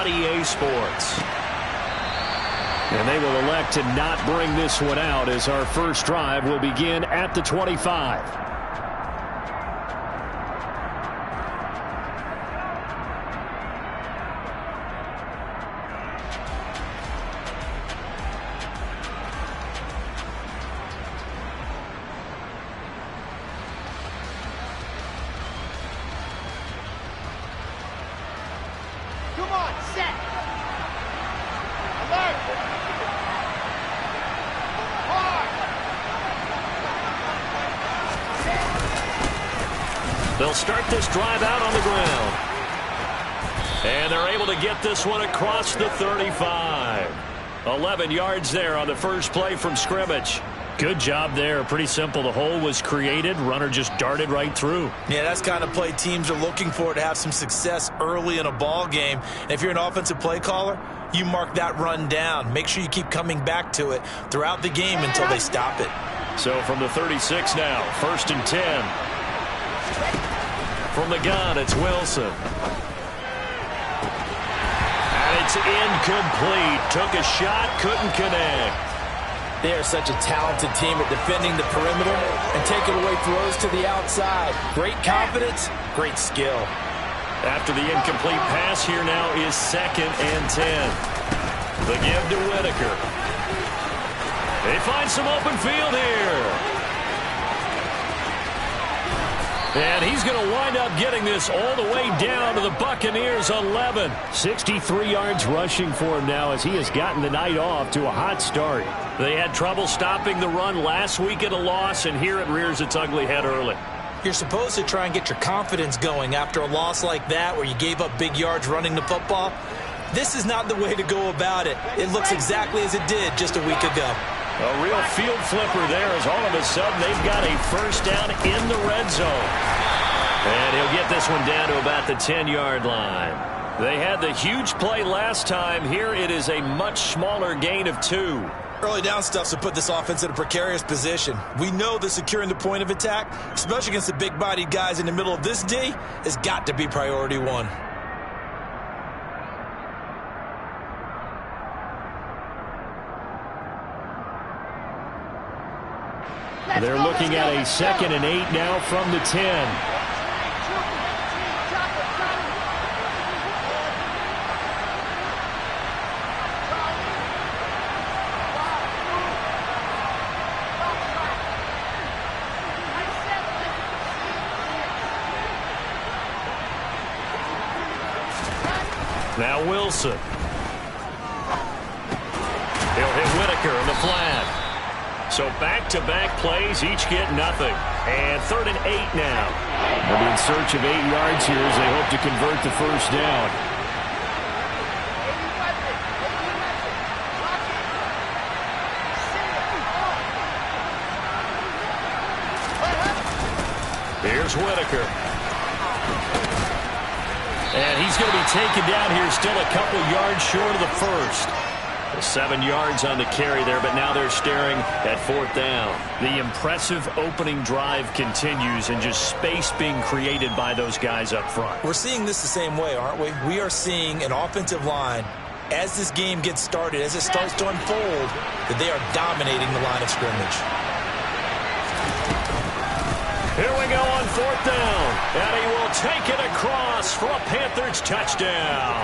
on EA Sports. And they will elect to not bring this one out as our first drive will begin at the 25. They'll start this drive out on the ground. And they're able to get this one across the 35. 11 yards there on the first play from scrimmage. Good job there. Pretty simple. The hole was created. Runner just darted right through. Yeah, that's the kind of play teams are looking for to have some success early in a ball game. And if you're an offensive play caller, you mark that run down. Make sure you keep coming back to it throughout the game until they stop it. So from the 36 now, 1st and 10. From the gun, it's Wilson. And it's incomplete. Took a shot, couldn't connect. They are such a talented team at defending the perimeter and taking away throws to the outside. Great confidence, great skill. After the incomplete pass, here now is 2nd and 10. The give to Whitaker. They find some open field here. And he's going to wind up getting this all the way down to the Buccaneers' 11. 63 yards rushing for him now as he has gotten the night off to a hot start. They had trouble stopping the run last week at a loss, and here it rears its ugly head early. You're supposed to try and get your confidence going after a loss like that where you gave up big yards running the football. This is not the way to go about it. It looks exactly as it did just a week ago. A real field flipper there as all of a sudden they've got a first down in the red zone. And he'll get this one down to about the 10-yard line. They had the huge play last time. Here it is a much smaller gain of 2. Early down stuff to put this offense in a precarious position. We know that securing the point of attack, especially against the big-bodied guys in the middle of this D, has got to be priority 1. They're looking at a 2nd and 8 now from the 10. Now Wilson. He'll hit Whitaker in the flat. So back-to-back plays, each get nothing. And 3rd and 8 now. They'll be in search of 8 yards here as they hope to convert the first down. Here's Whitaker. And he's going to be taken down here, still a couple yards short of the first. 7 yards on the carry there, but now they're staring at 4th down. The impressive opening drive continues and just space being created by those guys up front. We're seeing this the same way, aren't we? We are seeing an offensive line, as this game gets started, as it starts to unfold, that they are dominating the line of scrimmage. Here we go on 4th down, and he will take it across for a Panthers touchdown.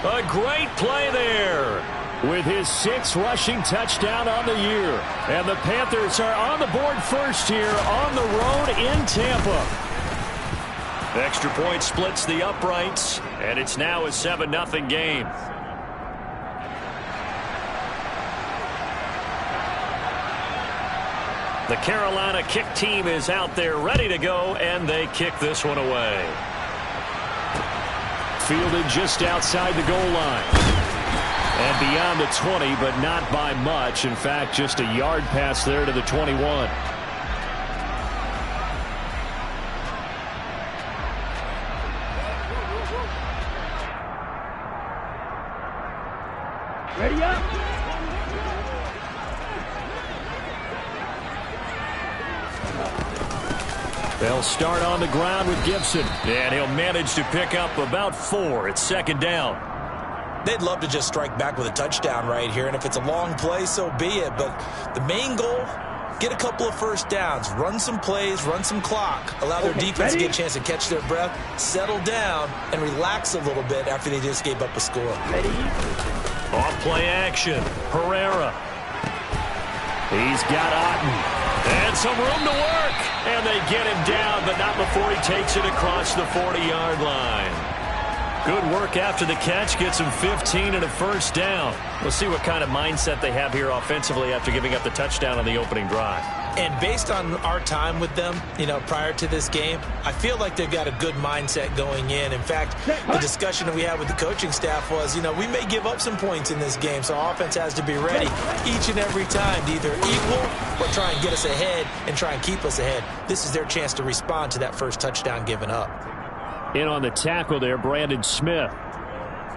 A great play there. With his 6th rushing touchdown on the year. And the Panthers are on the board first here on the road in Tampa. Extra point splits the uprights, and it's now a 7-0 game. The Carolina kick team is out there ready to go, and they kick this one away. Fielded just outside the goal line. And beyond the 20, but not by much. In fact, just a yard pass there to the 21. Ready up. They'll start on the ground with Gibson. And he'll manage to pick up about 4. It's 2nd down. They'd love to just strike back with a touchdown right here, and if it's a long play, so be it. But the main goal, get a couple of first downs, run some plays, run some clock, allow their defense to get a chance to catch their breath, settle down, and relax a little bit after they just gave up a score. Off play action. Herrera. He's got Otten. And some room to work. And they get him down, but not before he takes it across the 40-yard line. Good work after the catch. Gets him 15 and a first down. We'll see what kind of mindset they have here offensively after giving up the touchdown on the opening drive. And based on our time with them, prior to this game, I feel like they've got a good mindset going in. In fact, the discussion that we had with the coaching staff was, we may give up some points in this game, so our offense has to be ready each and every time to either equal or try and get us ahead and try and keep us ahead. This is their chance to respond to that first touchdown given up. In on the tackle there, Brandon Smith.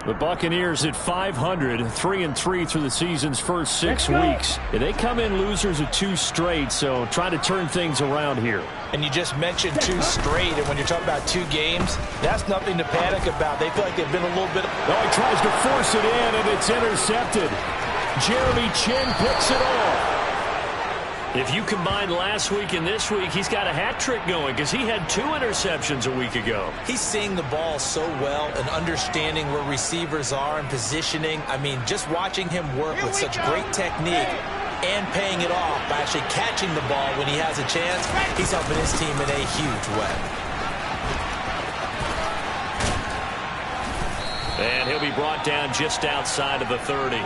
The Buccaneers at 500, 3-3 through the season's first 6 weeks. They come in losers of 2 straight, so trying to turn things around here. And you just mentioned 2 straight, and when you're talking about 2 games, that's nothing to panic about. They feel like they've been a little bit... Oh, he tries to force it in, and it's intercepted. Jeremy Chin picks it off. If you combine last week and this week, he's got a hat trick going because he had 2 interceptions a week ago. He's seeing the ball so well and understanding where receivers are and positioning. I mean, just watching him work with such great technique and paying it off by actually catching the ball when he has a chance, he's helping his team in a huge way. And he'll be brought down just outside of the 30.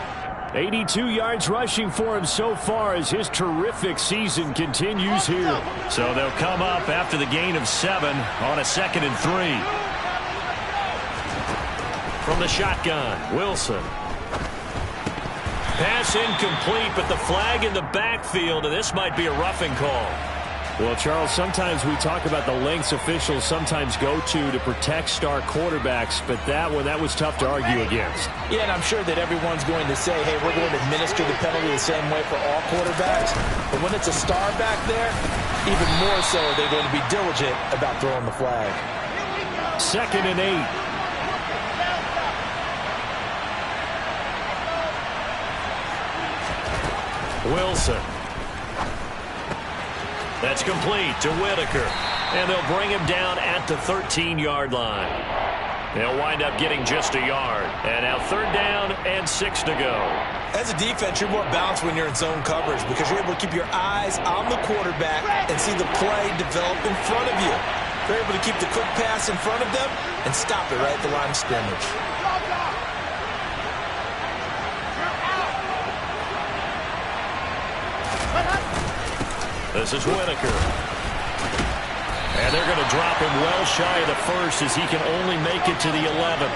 82 yards rushing for him so far as his terrific season continues here. So they'll come up after the gain of 7 on a 2nd and 3. From the shotgun, Wilson. Pass incomplete, but the flag in the backfield, and this might be a roughing call. Well, Charles, sometimes we talk about the lengths officials sometimes go to protect star quarterbacks, but that was tough to argue against. Yeah, and I'm sure that everyone's going to say, hey, we're going to administer the penalty the same way for all quarterbacks. But when it's a star back there, even more so they're going to be diligent about throwing the flag. 2nd and 8. Wilson. That's complete to Whitaker. And they'll bring him down at the 13-yard line. They'll wind up getting just a yard. And now 3rd down and 6 to go. As a defense, you're more balanced when you're in zone coverage because you're able to keep your eyes on the quarterback and see the play develop in front of you. They're able to keep the quick pass in front of them and stop it right at the line of scrimmage. This is Whitaker. And they're going to drop him well shy of the 1st as he can only make it to the 11.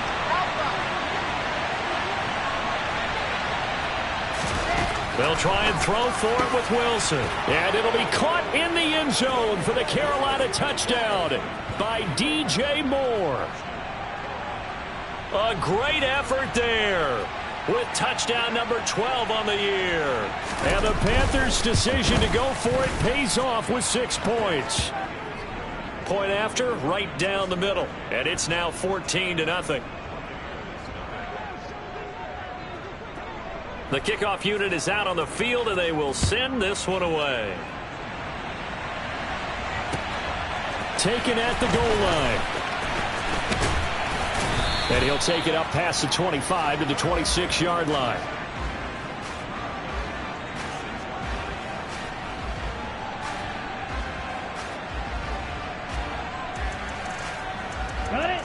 They'll try and throw for it with Wilson. And it'll be caught in the end zone for the Carolina touchdown by DJ Moore. A great effort there, with touchdown number 12 on the year. And the Panthers' decision to go for it pays off with 6 points. Point after, right down the middle. And it's now 14-0. The kickoff unit is out on the field, and they will send this one away. Taken at the goal line. And he'll take it up past the 25 to the 26-yard line.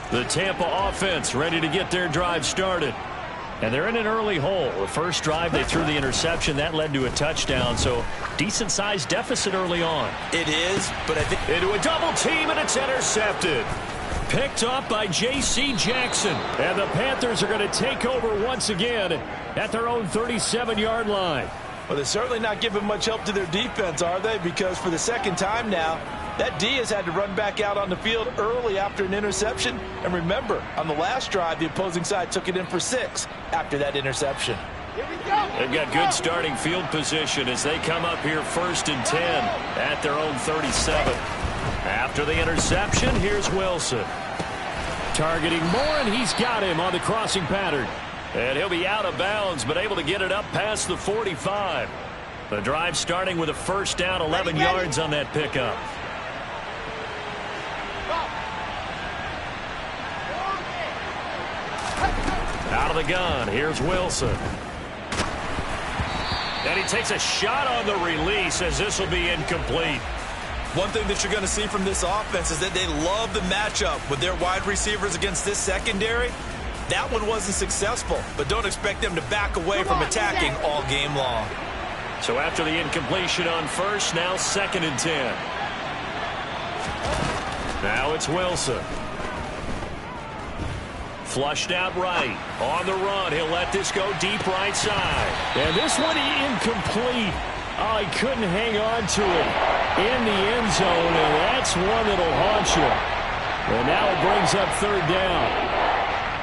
The Tampa offense ready to get their drive started. And they're in an early hole. The first drive, they threw the interception. That led to a touchdown, so decent-sized deficit early on. It is, but I think... Into a double team, and it's intercepted. Picked up by J.C. Jackson. And the Panthers are going to take over once again at their own 37-yard line. Well, they're certainly not giving much help to their defense, are they? Because for the second time now, that D has had to run back out on the field early after an interception. And remember, on the last drive, the opposing side took it in for 6 after that interception. They've got good starting field position as they come up here 1st and 10 at their own 37. After the interception, here's Wilson. Targeting Moore, and he's got him on the crossing pattern. And he'll be out of bounds, but able to get it up past the 45. The drive starting with a first down, 11 yards on that pickup. Out of the gun, here's Wilson. And he takes a shot on the release as this will be incomplete. One thing that you're going to see from this offense is that they love the matchup with their wide receivers against this secondary. That one wasn't successful, but don't expect them to back away from attacking all game long. So after the incompletion on first, now 2nd and 10. Now it's Wilson. Flushed out right. On the run, he'll let this go deep right side. And this one incomplete. Oh, he couldn't hang on to it in the end zone, and that's one that'll haunt you. And now it brings up 3rd down.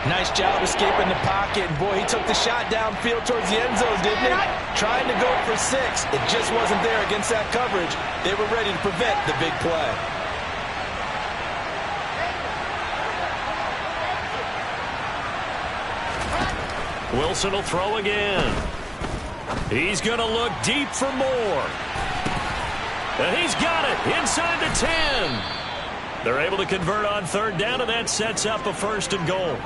Nice job escaping the pocket. And boy, he took the shot downfield towards the end zone, didn't he? Trying to go for 6. It just wasn't there against that coverage. They were ready to prevent the big play. Wilson will throw again. He's going to look deep for more. And he's got it inside the 10. They're able to convert on 3rd down, and that sets up a 1st and goal.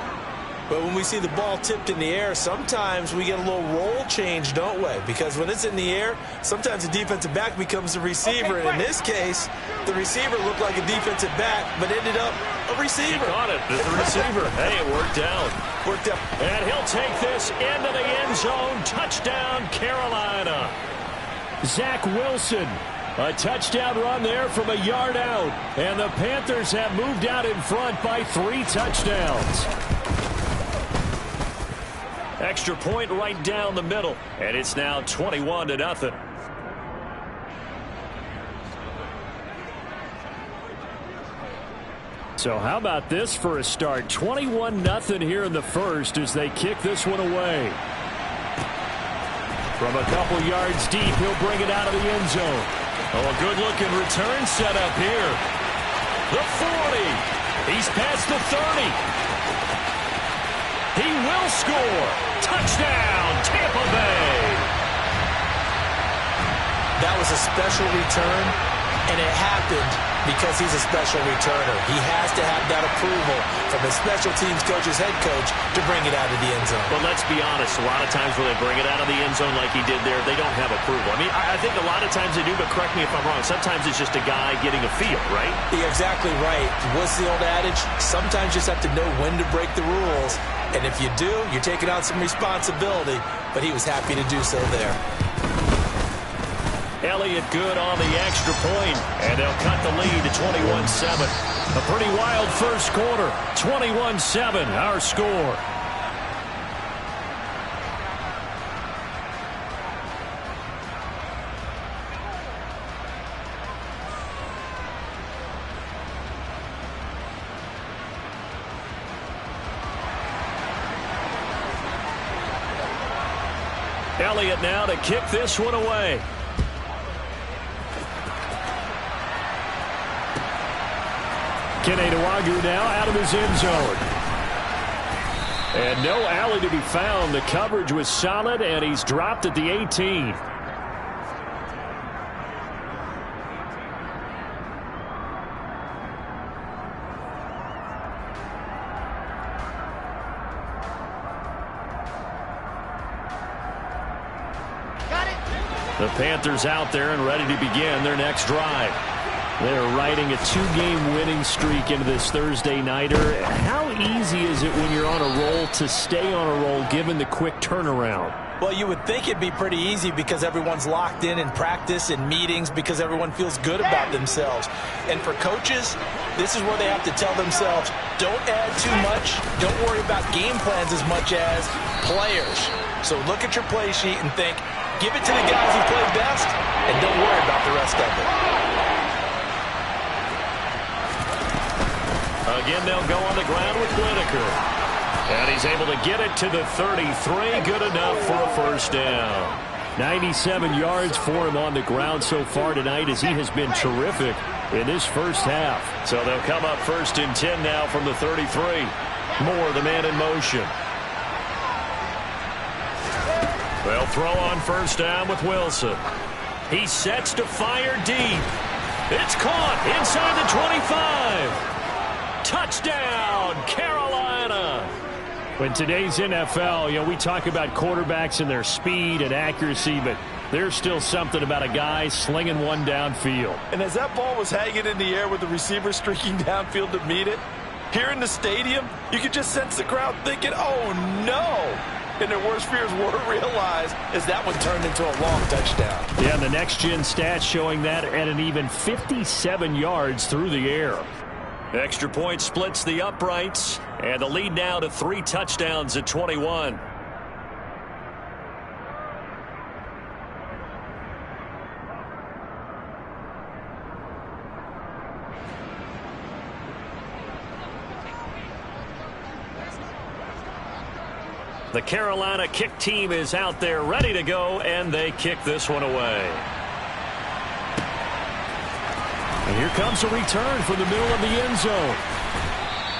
But when we see the ball tipped in the air, sometimes we get a little roll change, don't we? Because when it's in the air, sometimes the defensive back becomes the receiver. And in this case, the receiver looked like a defensive back, but ended up a receiver. He caught it as the receiver. Hey, it worked out. Worked out. And he'll take this into the end zone. Touchdown, Carolina. Zach Wilson. A touchdown run there from a yard out. And the Panthers have moved out in front by 3 touchdowns. Extra point right down the middle. And it's now 21-0. So how about this for a start? 21-0 here in the first as they kick this one away. From a couple yards deep, he'll bring it out of the end zone. Oh, a good-looking return set up here. The 40. He's past the 30. He will score. Touchdown, Tampa Bay. That was a special return, and it happened because he's a special returner. He has to have that approval from his special teams coach's head coach to bring it out of the end zone. But let's be honest, a lot of times when they bring it out of the end zone like he did there, they don't have approval. I mean, I think a lot of times they do, but correct me if I'm wrong. Sometimes it's just a guy getting a feel, right? You're exactly right. What's the old adage? Sometimes you just have to know when to break the rules. And if you do, you're taking on some responsibility. But he was happy to do so there. Elliott good on the extra point, and they'll cut the lead to 21-7. A pretty wild first quarter. 21-7, our score. Elliott now to kick this one away. Kenedawagu now out of his end zone. And no alley to be found. The coverage was solid, and he's dropped at the 18. The Panthers out there and ready to begin their next drive. They're riding a 2-game winning streak into this Thursday nighter. How easy is it when you're on a roll to stay on a roll given the quick turnaround? Well, you would think it'd be pretty easy because everyone's locked in practice and meetings because everyone feels good about themselves. And for coaches, this is where they have to tell themselves, don't add too much. Don't worry about game plans as much as players. So look at your play sheet and think, give it to the guys who play best, and don't worry about the rest of it. Again, they'll go on the ground with Whitaker. And he's able to get it to the 33. Good enough for a first down. 97 yards for him on the ground so far tonight as he has been terrific in this first half. So they'll come up 1st and 10 now from the 33. Moore, the man in motion. They'll throw on first down with Wilson. He sets to fire deep. It's caught inside the 25. Touchdown, Carolina. In today's NFL, we talk about quarterbacks and their speed and accuracy, but there's still something about a guy slinging one downfield. And as that ball was hanging in the air with the receiver streaking downfield to meet it, here in the stadium, you could just sense the crowd thinking, oh, no. And their worst fears were realized as that one turned into a long touchdown. Yeah, and the next-gen stats showing that at an even 57 yards through the air. Extra point splits the uprights, and the lead now to 3 touchdowns at 21. The Carolina kick team is out there ready to go, and they kick this one away. And here comes a return from the middle of the end zone.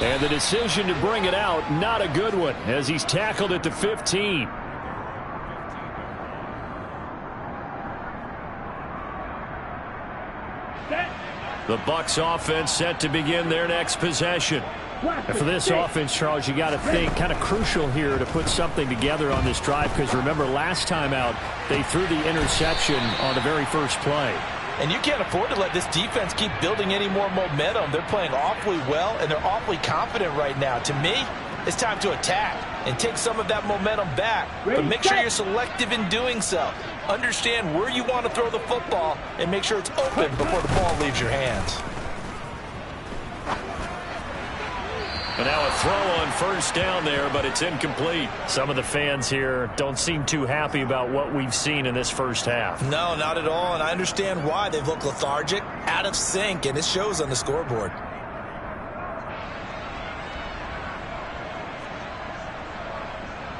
And the decision to bring it out, not a good one, as he's tackled at the 15. The Bucs offense set to begin their next possession. And for this offense, Charles, you got to think kind of crucial here to put something together on this drive, because remember last time out they threw the interception on the very first play. And you can't afford to let this defense keep building any more momentum. They're playing awfully well, and they're awfully confident right now. To me, it's time to attack and take some of that momentum back. But make sure you're selective in doing so. Understand where you want to throw the football and make sure it's open before the ball leaves your hands. And now a throw on first down there, but it's incomplete. Some of the fans here don't seem too happy about what we've seen in this first half. No, not at all, and I understand why. They've looked lethargic, out of sync, and it shows on the scoreboard.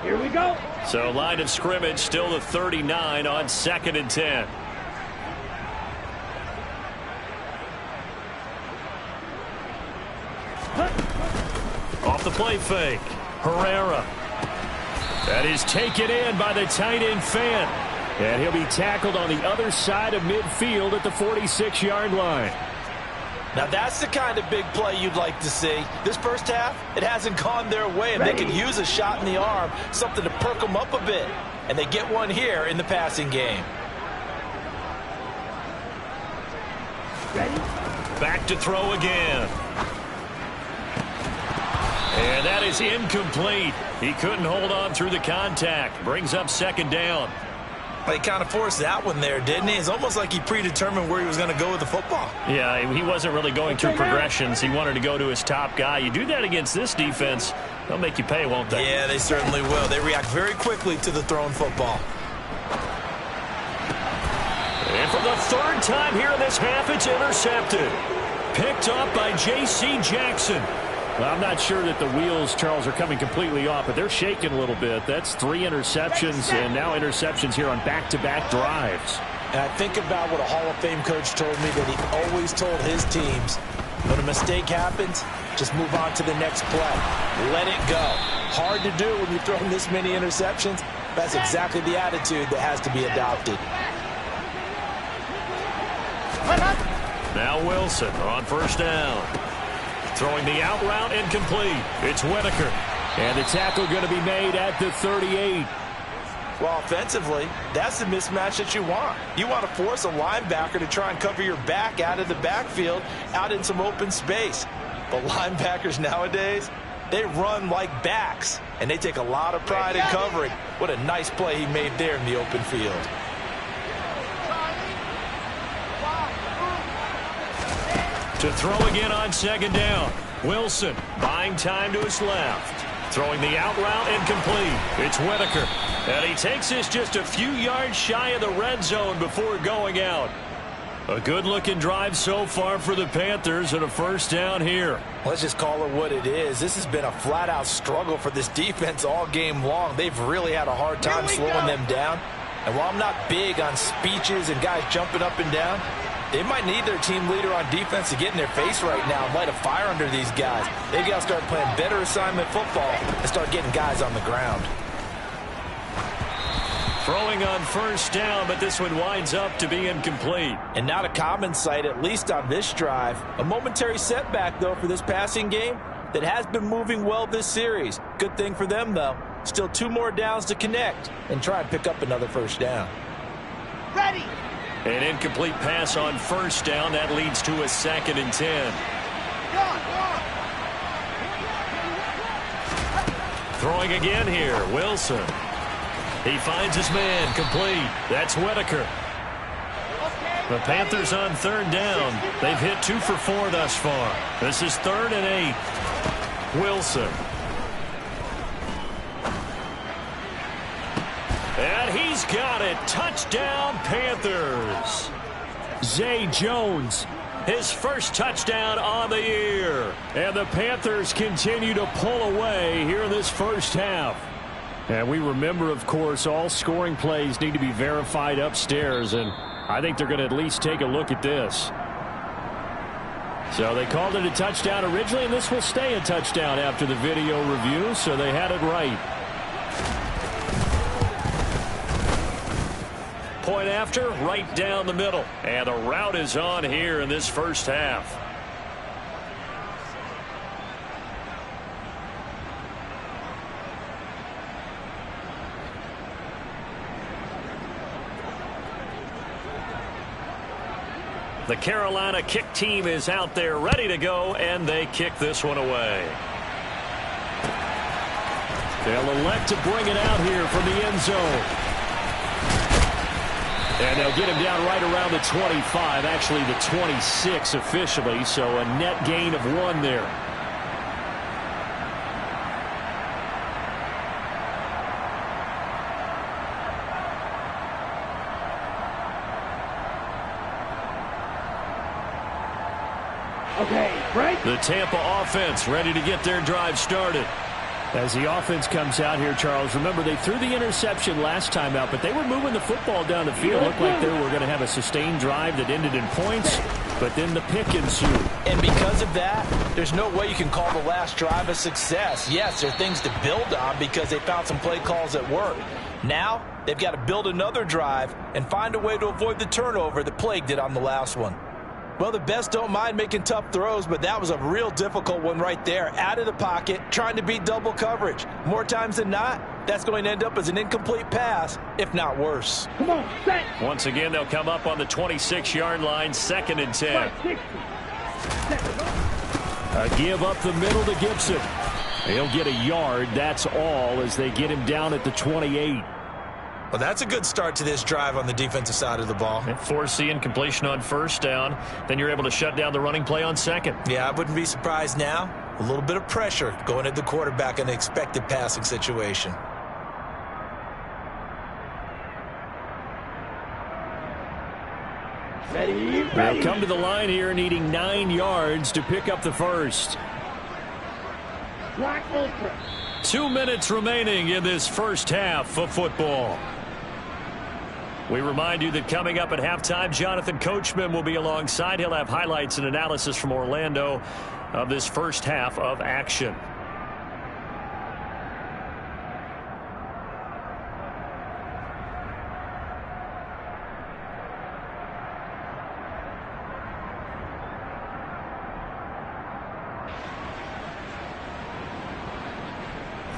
Here we go. So line of scrimmage still the 39 on 2nd and 10. Off the play fake. Herrera. That is taken in by the tight end Fan. And he'll be tackled on the other side of midfield at the 46-yard line. Now that's the kind of big play you'd like to see. This first half, it hasn't gone their way, and they could use a shot in the arm, something to perk them up a bit. And they get one here in the passing game. Back to throw again. And that is incomplete. He couldn't hold on through the contact. Brings up 2nd down. He kind of forced that one there, didn't he? It's almost like he predetermined where he was going to go with the football. Yeah, he wasn't really going through progressions. He wanted to go to his top guy. You do that against this defense, they'll make you pay, won't they? Yeah, they certainly will. They react very quickly to the thrown football. And for the 3rd time here in this half, it's intercepted. Picked up by J.C. Jackson. Well, I'm not sure that the wheels, Charles, are coming completely off, but they're shaking a little bit. That's 3 interceptions, and now interceptions here on back-to-back drives. And I think about what a Hall of Fame coach told me that he always told his teams, when a mistake happens, just move on to the next play. Let it go. Hard to do when you're throwing this many interceptions. That's exactly the attitude that has to be adopted. Now Wilson on first down. Throwing the out route incomplete. It's Whitaker. And the tackle going to be made at the 38. Well, offensively, that's the mismatch that you want. You want to force a linebacker to try and cover your back out of the backfield, out in some open space. But linebackers nowadays, they run like backs, and they take a lot of pride in covering. What a nice play he made there in the open field. To throw again on 2nd down. Wilson buying time to his left. Throwing the out route incomplete. It's Whitaker. And he takes this just a few yards shy of the red zone before going out. A good-looking drive so far for the Panthers and a first down here. Let's just call it what it is. This has been a flat-out struggle for this defense all game long. They've really had a hard time slowing them down. And while I'm not big on speeches and guys jumping up and down, they might need their team leader on defense to get in their face right now and light a fire under these guys. They've got to start playing better assignment football and start getting guys on the ground. Throwing on first down, but this one winds up to be incomplete. And not a common sight, at least on this drive. A momentary setback, though, for this passing game that has been moving well this series. Good thing for them, though. Still 2 more downs to connect and try and pick up another first down. Ready. An incomplete pass on first down. That leads to a 2nd and 10. Throwing again here, Wilson. He finds his man, complete. That's Whitaker. The Panthers on 3rd down. They've hit 2 for 4 thus far. This is 3rd and 8. Wilson. And he's got it. Touchdown, Panthers. Zay Jones, his first touchdown on the year. And the Panthers continue to pull away here in this first half. And we remember, of course, all scoring plays need to be verified upstairs, and I think they're going to at least take a look at this. So they called it a touchdown originally, and this will stay a touchdown after the video review, so they had it right. Point after, right down the middle. And the route is on here in this first half. The Carolina kick team is out there ready to go, and they kick this one away. They'll elect to bring it out here from the end zone. And they'll get him down right around the 25, actually the 26 officially, so a net gain of 1 there. Okay, break. The Tampa offense ready to get their drive started. As the offense comes out here, Charles, remember they threw the interception last time out, but they were moving the football down the field. Looked like they were going to have a sustained drive that ended in points, but then the pick ensued. And because of that, there's no way you can call the last drive a success. Yes, there are things to build on because they found some play calls that work. Now, they've got to build another drive and find a way to avoid the turnover that plagued it on the last one. Well, the best don't mind making tough throws, but that was a real difficult one right there. Out of the pocket, trying to beat double coverage. More times than not, that's going to end up as an incomplete pass, if not worse. Come on, set. Once again, they'll come up on the 26-yard line, 2nd and 10. A give up the middle to Gibson. He'll get a yard, that's all, as they get him down at the 28. Well, that's a good start to this drive on the defensive side of the ball. Force the incompletion on first down. Then you're able to shut down the running play on 2nd. Yeah, I wouldn't be surprised now. A little bit of pressure going at the quarterback in an expected passing situation. Ready, They'll ready. come to the line here needing 9 yards to pick up the first. Black Ultra. 2 minutes remaining in this first half of football. We remind you that coming up at halftime, Jonathan Coachman will be alongside. He'll have highlights and analysis from Orlando of this first half of action.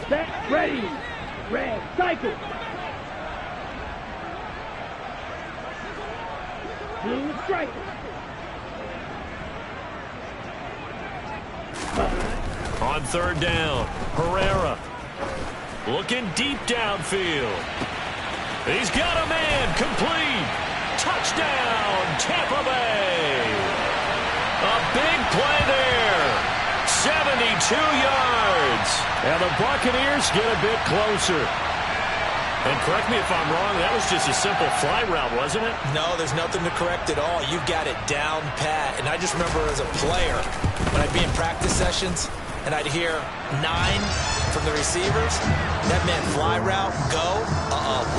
Set, ready. Red, cycle. Blue, strike. On 3rd down, Herrera looking deep downfield. He's got a man, complete. Touchdown, Tampa Bay. A big play there. 72 yards. And the Buccaneers get a bit closer. And correct me if I'm wrong, that was just a simple fly route, wasn't it? No, there's nothing to correct at all. You've got it down pat. And I just remember as a player, when I'd be in practice sessions, and I'd hear 9 from the receivers, that meant fly route, go,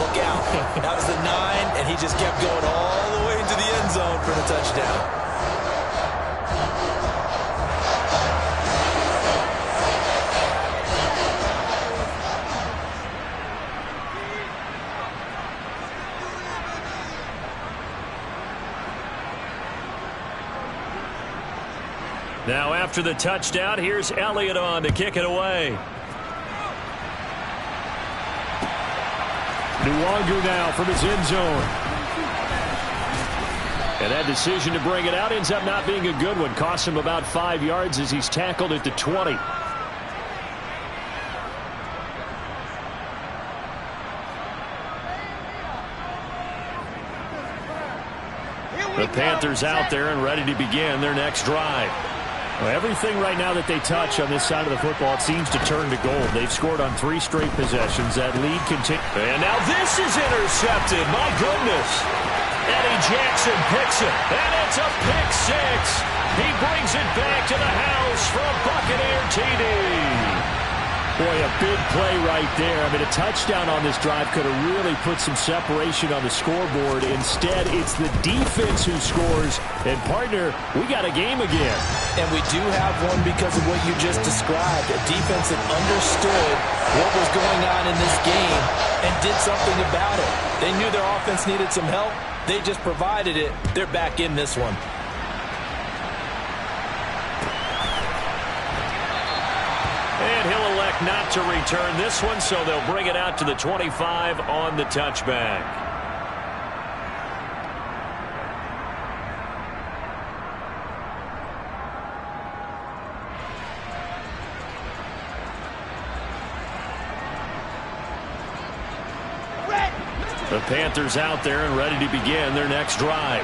look out. That was the 9, and he just kept going all the way into the end zone for the touchdown. Now after the touchdown, here's Elliott on to kick it away. Nwangu now from his end zone. And that decision to bring it out ends up not being a good one. Costs him about 5 yards as he's tackled at the 20. The Panthers out there and ready to begin their next drive. Well, everything right now that they touch on this side of the football, it seems to turn to gold. They've scored on 3 straight possessions. That lead continues. And now this is intercepted. My goodness. Eddie Jackson picks it. And it's a pick six. He brings it back to the house for a Buccaneer TD. Boy, a big play right there. I mean, a touchdown on this drive could have really put some separation on the scoreboard. Instead, it's the defense who scores. And, partner, we got a game again. And we do have one because of what you just described. A defense that understood what was going on in this game and did something about it. They knew their offense needed some help. They just provided it. They're back in this one. And he'll elect not to return this one, so they'll bring it out to the 25 on the touchback. The Panthers out there and ready to begin their next drive.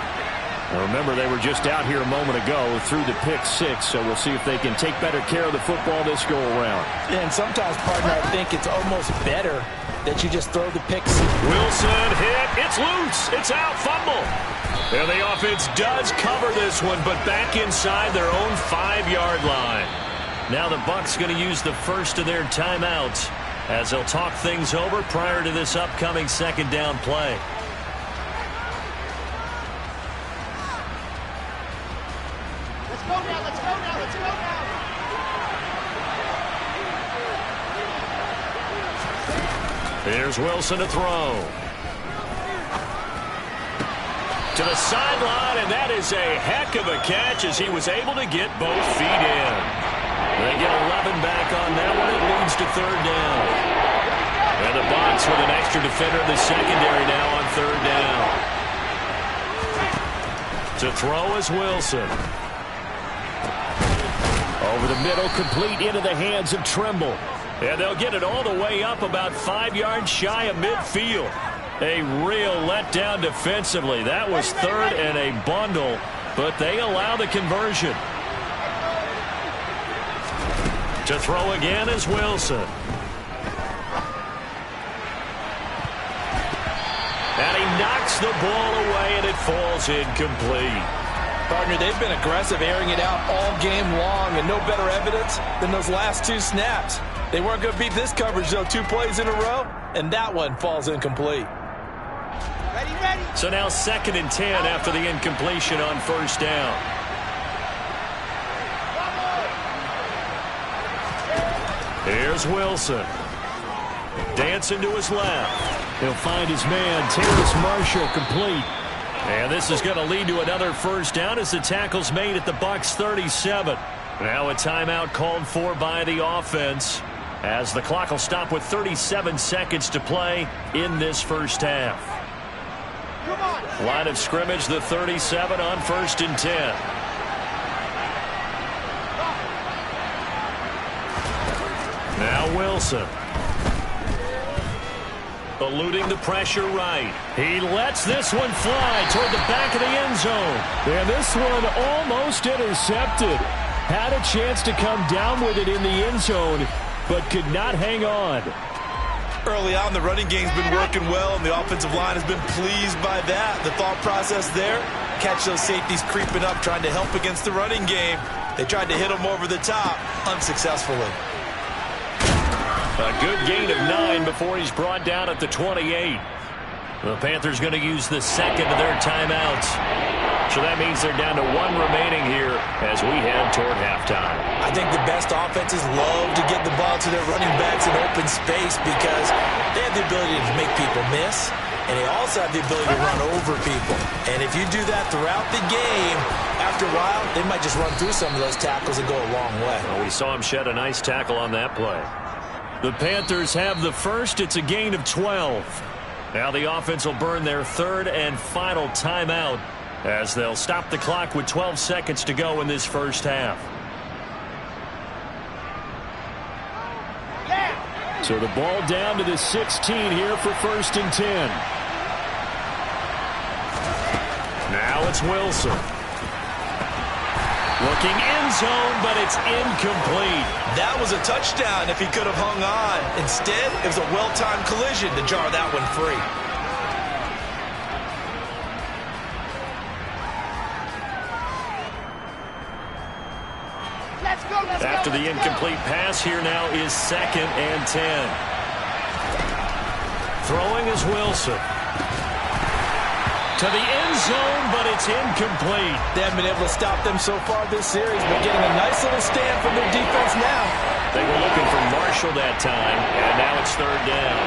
Now remember, they were just out here a moment ago through the pick six, so we'll see if they can take better care of the football this go around. And sometimes, partner, I think it's almost better that you just throw the pick six. Wilson hit. It's loose. It's out. Fumble. And the offense does cover this one, but back inside their own 5-yard line. Now the Bucs going to use the first of their timeouts as they'll talk things over prior to this upcoming second down play. Let's go now, let's go now, let's go now. Here's Wilson to throw. To the sideline, and that is a heck of a catch as he was able to get both feet in. They get 11 back on that one. It leads to third down. And the Bucs with an extra defender in the secondary now on third down. To throw is Wilson. Over the middle, complete into the hands of Trimble. And they'll get it all the way up about 5 yards shy of midfield. A real letdown defensively. That was third and a bundle, but they allow the conversion. To throw again is Wilson. And he knocks the ball away, and it falls incomplete. Partner, they've been aggressive, airing it out all game long, and no better evidence than those last 2 snaps. They weren't going to beat this coverage, though, 2 plays in a row, and that one falls incomplete. Ready, ready. So now 2nd and 10 after the incompletion on first down. Here's Wilson. Dancing to his left. He'll find his man, Terrace Marshall, complete. And this is going to lead to another first down as the tackle's made at the Bucs 37. Now a timeout called for by the offense as the clock will stop with 37 seconds to play in this first half. Come on. Line of scrimmage, the 37 on 1st and 10. Now Wilson. Eluding the pressure right. He lets this one fly toward the back of the end zone. And this one almost intercepted. Had a chance to come down with it in the end zone, but could not hang on. Early on, the running game's been working well, and the offensive line has been pleased by that. The thought process there, catch those safeties creeping up, trying to help against the running game. They tried to hit them over the top, unsuccessfully. A good gain of 9 before he's brought down at the 28. The Panthers going to use the second of their timeouts. So that means they're down to 1 remaining here as we head toward halftime. I think the best offenses love to get the ball to their running backs in open space because they have the ability to make people miss. and they also have the ability to run over people. And if you do that throughout the game, after a while, they might just run through some of those tackles and go a long way. Well, we saw him shed a nice tackle on that play. The Panthers have the first. It's a gain of 12. Now the offense will burn their third and final timeout as they'll stop the clock with 12 seconds to go in this first half. So the ball down to the 16 here for 1st and 10. Now it's Wilson. Looking end zone, but it's incomplete. That was a touchdown if he could have hung on. Instead, it was a well-timed collision to jar that one free. After the incomplete pass, here now is 2nd and 10. Throwing is Wilson. To the end zone, but it's incomplete. They haven't been able to stop them so far this series, but getting a nice little stand from their defense now. They were looking for Marshall that time, and now it's 3rd down.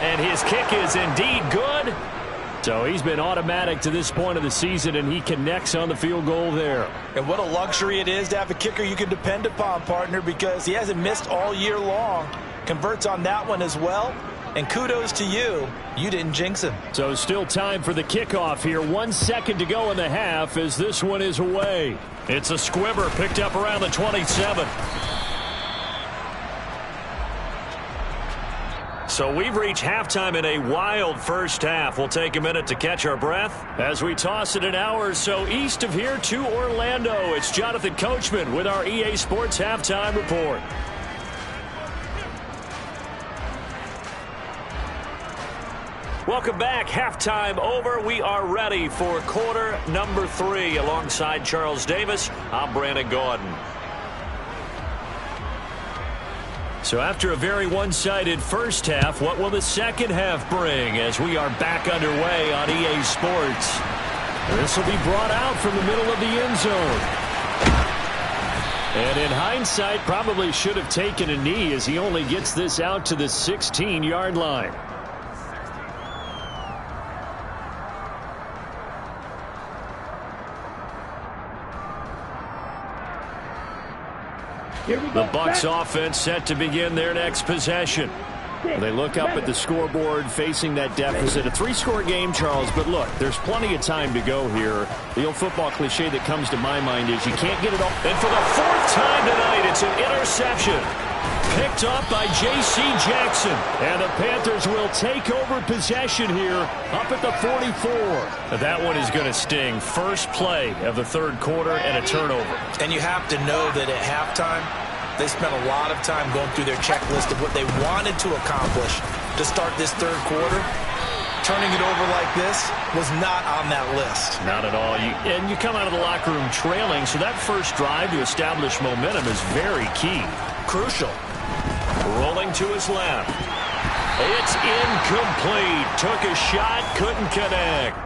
And his kick is indeed good. So he's been automatic to this point of the season, and he connects on the field goal there. And what a luxury it is to have a kicker you can depend upon, partner, because he hasn't missed all year long. Converts on that one as well. And kudos to you. You didn't jinx him. So still time for the kickoff here. 1 second to go in the half as this one is away. It's a squibber picked up around the 27. So we've reached halftime in a wild first half. We'll take a minute to catch our breath as we toss it an hour or so east of here to Orlando. It's Jonathan Coachman with our EA Sports Halftime Report. Welcome back. Halftime over. We are ready for quarter number 3. Alongside Charles Davis, I'm Brandon Gordon. So after a very one-sided first half, what will the second half bring as we are back underway on EA Sports? This will be brought out from the middle of the end zone. And in hindsight, probably should have taken a knee as he only gets this out to the 16-yard line. The Bucs offense set to begin their next possession. They look up at the scoreboard facing that deficit. A 3-score game, Charles, but look, there's plenty of time to go here. The old football cliche that comes to my mind is you can't get it all. And for the 4th time tonight, it's an interception. Picked up by J.C. Jackson. And the Panthers will take over possession here up at the 44. That one is going to sting. First play of the 3rd quarter and a turnover. And you have to know that at halftime, they spent a lot of time going through their checklist of what they wanted to accomplish to start this 3rd quarter. Turning it over like this was not on that list. Not at all. And you come out of the locker room trailing, so that first drive to establish momentum is very key. Crucial. Rolling to his left. It's incomplete. Took a shot, couldn't connect.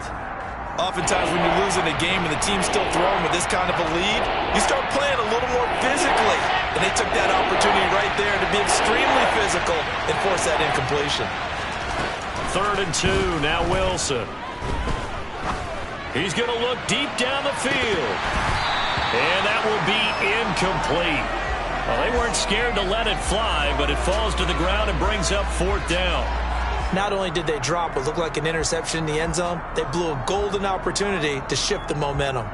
Oftentimes when you're losing a game and the team's still throwing with this kind of a lead, you start playing a little more physically. And they took that opportunity right there to be extremely physical and force that incompletion. 3rd and 2, now Wilson. He's going to look deep down the field. And that will be incomplete. Well, they weren't scared to let it fly, but it falls to the ground and brings up 4th down. Not only did they drop what looked like an interception in the end zone, they blew a golden opportunity to shift the momentum.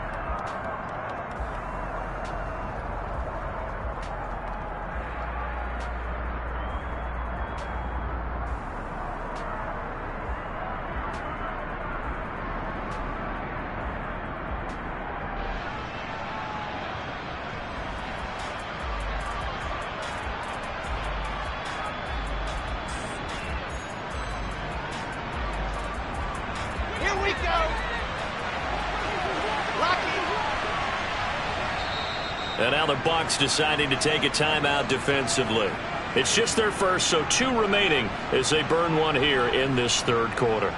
And now the Bucs deciding to take a timeout defensively. It's just their first, so 2 remaining as they burn one here in this 3rd quarter.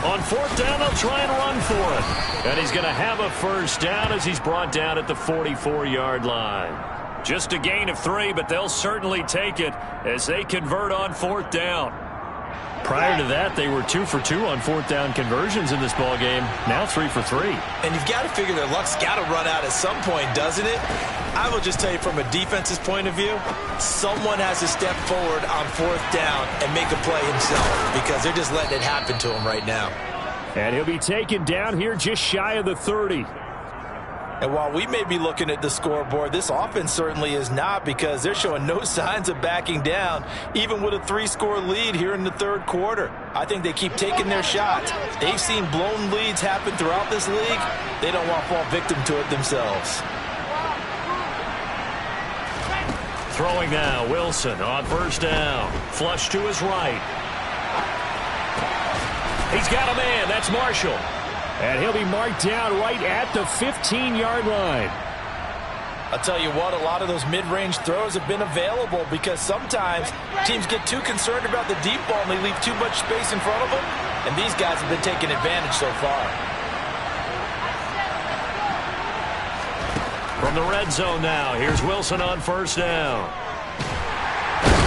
On fourth down, they'll try and run for it. And he's going to have a first down as he's brought down at the 44-yard line. Just a gain of 3, but they'll certainly take it as they convert on fourth down. Prior to that, they were 2 for 2 on fourth down conversions in this ball game. Now 3 for 3. And you've got to figure their luck's got to run out at some point, doesn't it? I will just tell you from a defense's point of view, someone has to step forward on fourth down and make a play himself because they're just letting it happen to him right now. And he'll be taken down here just shy of the 30. And while we may be looking at the scoreboard, this offense certainly is not because they're showing no signs of backing down, even with a 3-score lead here in the third quarter. I think they keep taking their shots. They've seen blown leads happen throughout this league. They don't want to fall victim to it themselves. Throwing now, Wilson on first down. Flush to his right. He's got a man. That's Marshall. And he'll be marked down right at the 15-yard line. I'll tell you what, a lot of those mid-range throws have been available because sometimes teams get too concerned about the deep ball and they leave too much space in front of them. And these guys have been taking advantage so far. From the red zone now, here's Wilson on first down.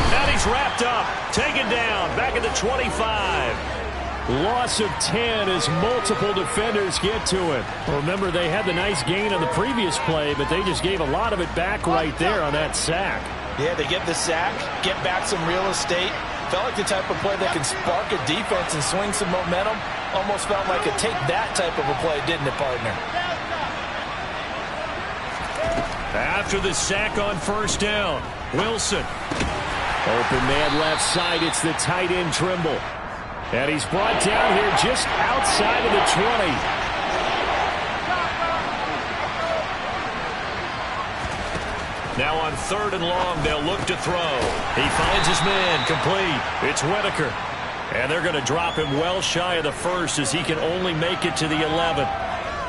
And he's wrapped up, taken down, back at the 25. Loss of 10 as multiple defenders get to him. Well, remember, they had the nice gain on the previous play, but they just gave a lot of it back right there on that sack. Yeah, they get the sack, get back some real estate. Felt like the type of play that can spark a defense and swing some momentum. Almost felt like a take that type of a play, didn't it, partner? After the sack on first down, Wilson. Open man left side, it's the tight end Trimble. And he's brought down here just outside of the 20. Now on third and long, they'll look to throw. He finds his man, complete. It's Whitaker. And they're going to drop him well shy of the first as he can only make it to the 11.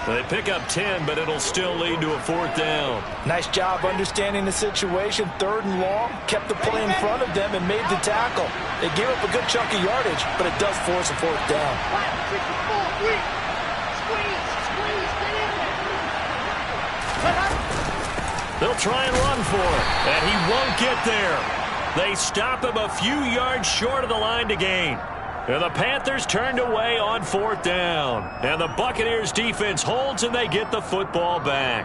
They pick up 10, but it'll still lead to a fourth down. Nice job understanding the situation. Third and long, kept the play in front of them and made the tackle. They gave up a good chunk of yardage, but it does force a fourth down. They'll try and run for it, and he won't get there. They stop him a few yards short of the line to gain. And the Panthers turned away on fourth down. And the Buccaneers defense holds and they get the football back.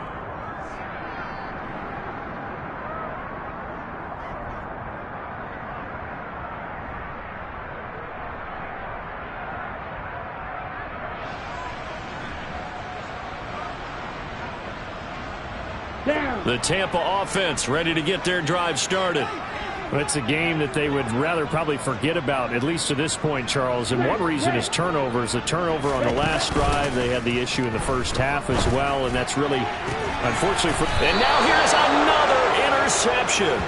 The Tampa offense ready to get their drive started. It's a game that they would rather probably forget about, at least to this point, Charles. And one reason is turnovers. A turnover on the last drive. They had the issue in the first half as well, and that's really, unfortunately. And now here's another interception.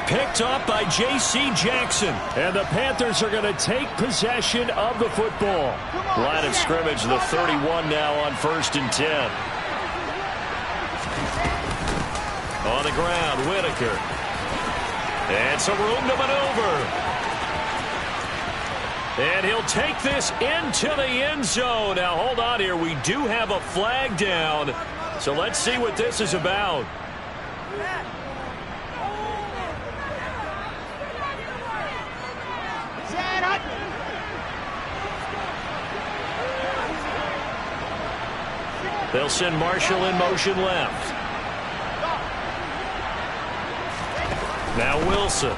Picked up by J.C. Jackson. And the Panthers are going to take possession of the football. Line of scrimmage, the 31 now on first and 10. On the ground, Whitaker. And some room to maneuver. And he'll take this into the end zone. Now, hold on here. We do have a flag down. So let's see what this is about. They'll send Marshall in motion left. Now Wilson.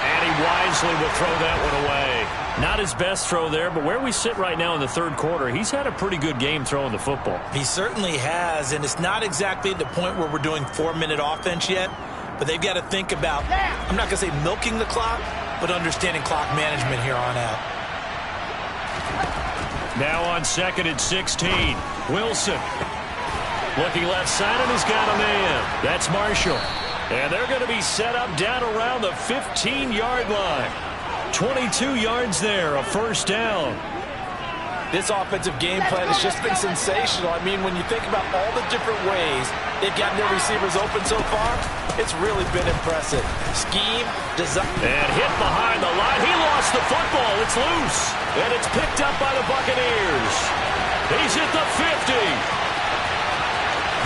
And he wisely will throw that one away. Not his best throw there, but where we sit right now in the third quarter, he's had a pretty good game throwing the football. He certainly has, and it's not exactly the point where we're doing 4-minute offense yet, but they've got to think about, I'm not going to say milking the clock, but understanding clock management here on out. Now on second and 16, Wilson. Looking left side, and he's got a man. That's Marshall. And they're going to be set up down around the 15-yard line. 22 yards there, a first down. This offensive game plan has just been sensational. I mean, when you think about all the different ways they've gotten their receivers open so far, it's really been impressive. Scheme, design. And hit behind the line. He lost the football. It's loose. And it's picked up by the Buccaneers. He's at the 50.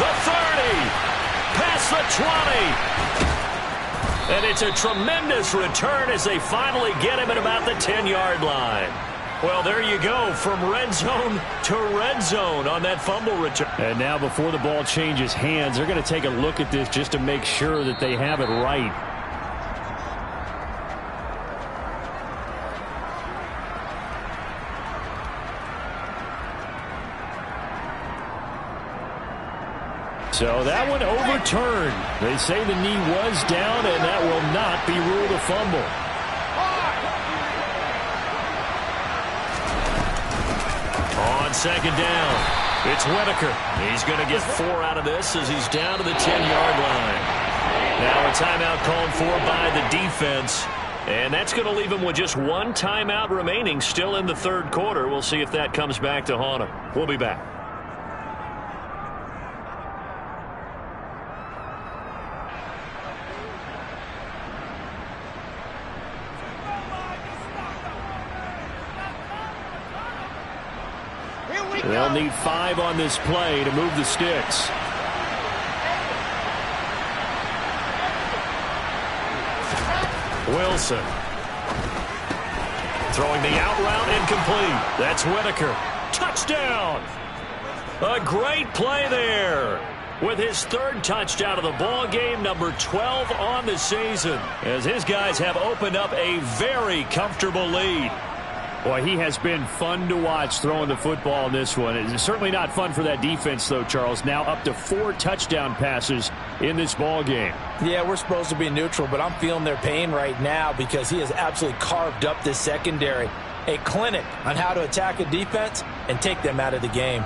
The 30. Past the 20. And it's a tremendous return as they finally get him at about the 10-yard line. Well, there you go, from red zone to red zone on that fumble return. And now before the ball changes hands, they're going to take a look at this just to make sure that they have it right. So that one overturned. They say the knee was down, and that will not be ruled a fumble. On second down, it's Whitaker. He's going to get 4 out of this as he's down to the 10-yard line. Now a timeout called for by the defense. And that's going to leave him with just 1 timeout remaining still in the third quarter. We'll see if that comes back to haunt him. We'll be back. They'll need 5 on this play to move the sticks. Wilson. Throwing the out route incomplete. That's Whitaker. Touchdown! A great play there. With his 3rd touchdown of the ball game, number 12 on the season, as his guys have opened up a very comfortable lead. Boy, he has been fun to watch throwing the football in this one. It's certainly not fun for that defense, though, Charles. Now up to 4 touchdown passes in this ball game. Yeah, we're supposed to be neutral, but I'm feeling their pain right now because he has absolutely carved up this secondary. A clinic on how to attack a defense and take them out of the game.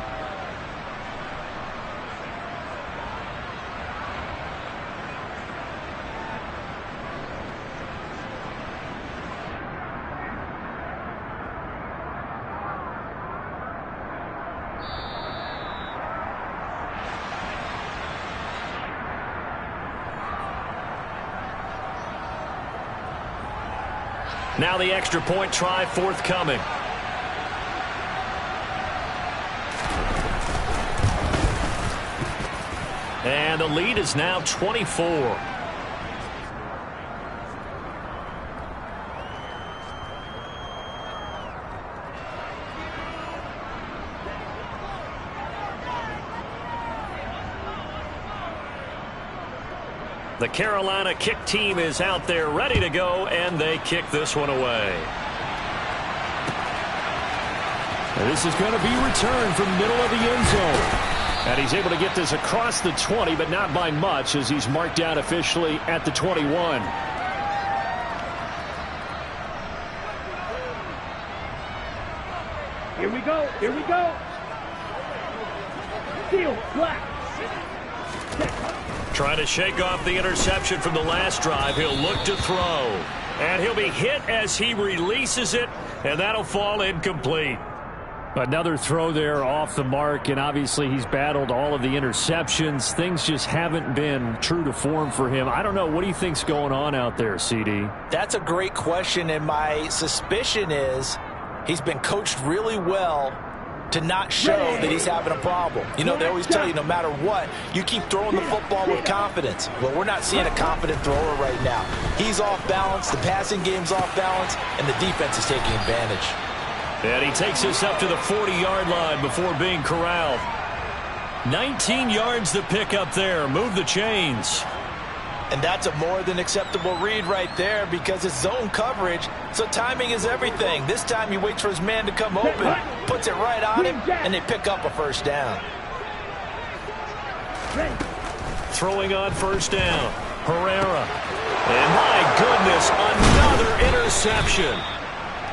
Now the extra point try forthcoming. And the lead is now 24. The Carolina kick team is out there ready to go, and they kick this one away. And this is going to be returned from middle of the end zone. And he's able to get this across the 20, but not by much, as he's marked down officially at the 21. Here we go. Here we go. Steal. Black. Trying to shake off the interception from the last drive. He'll look to throw. And he'll be hit as he releases it, and that'll fall incomplete. Another throw there off the mark, and obviously he's battled all of the interceptions. Things just haven't been true to form for him. I don't know. What do you think's going on out there, CD? That's a great question, and my suspicion is he's been coached really well to not show that he's having a problem. You know, they always tell you no matter what, you keep throwing the football with confidence. Well, we're not seeing a confident thrower right now. He's off balance, the passing game's off balance, and the defense is taking advantage. And he takes us up to the 40-yard line before being corralled. 19 yards to pick up there. Move the chains. And that's a more than acceptable read right there because it's zone coverage, so timing is everything. This time he waits for his man to come open, puts it right on him, and they pick up a first down. Throwing on first down, Herrera. And my goodness, another interception.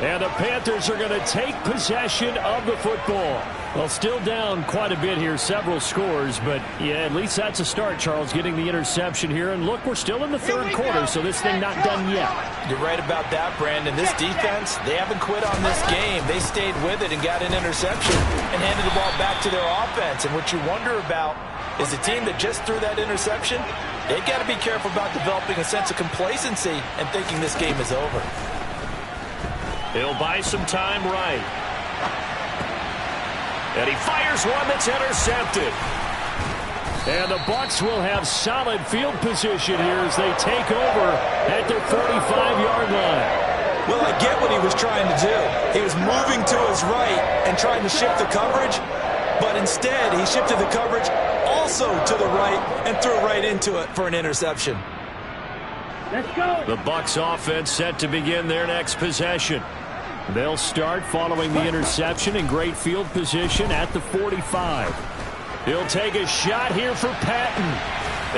And the Panthers are going to take possession of the football. Well, still down quite a bit here, several scores, but yeah, at least that's a start, Charles, getting the interception here. And look, we're still in the third quarter, so this thing not done yet. You're right about that, Brandon. This defense, they haven't quit on this game. They stayed with it and got an interception and handed the ball back to their offense. And what you wonder about is the team that just threw that interception, they've got to be careful about developing a sense of complacency and thinking this game is over. He'll buy some time right. And he fires one that's intercepted. And the Bucs will have solid field position here as they take over at their 45-yard line. Well, I get what he was trying to do. He was moving to his right and trying to shift the coverage, but instead he shifted the coverage also to the right and threw right into it for an interception. Let's go. The Bucs offense set to begin their next possession. They'll start following the interception in great field position at the 45. He'll take a shot here for Patton.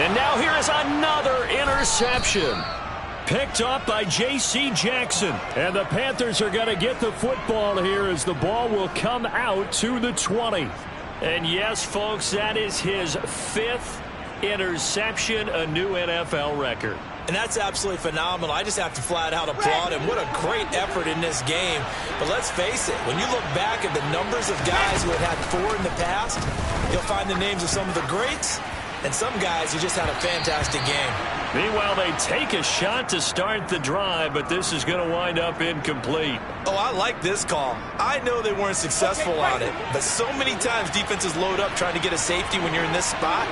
And now here is another interception. Picked up by J.C. Jackson. And the Panthers are going to get the football here as the ball will come out to the 20. And yes, folks, that is his 5th interception, a new NFL record. And that's absolutely phenomenal. I just have to flat out applaud him. What a great effort in this game. But let's face it, when you look back at the numbers of guys who have had 4 in the past, you'll find the names of some of the greats and some guys who just had a fantastic game. Meanwhile, they take a shot to start the drive, but this is going to wind up incomplete. Oh, I like this call. I know they weren't successful on it, but so many times defenses load up trying to get a safety when you're in this spot.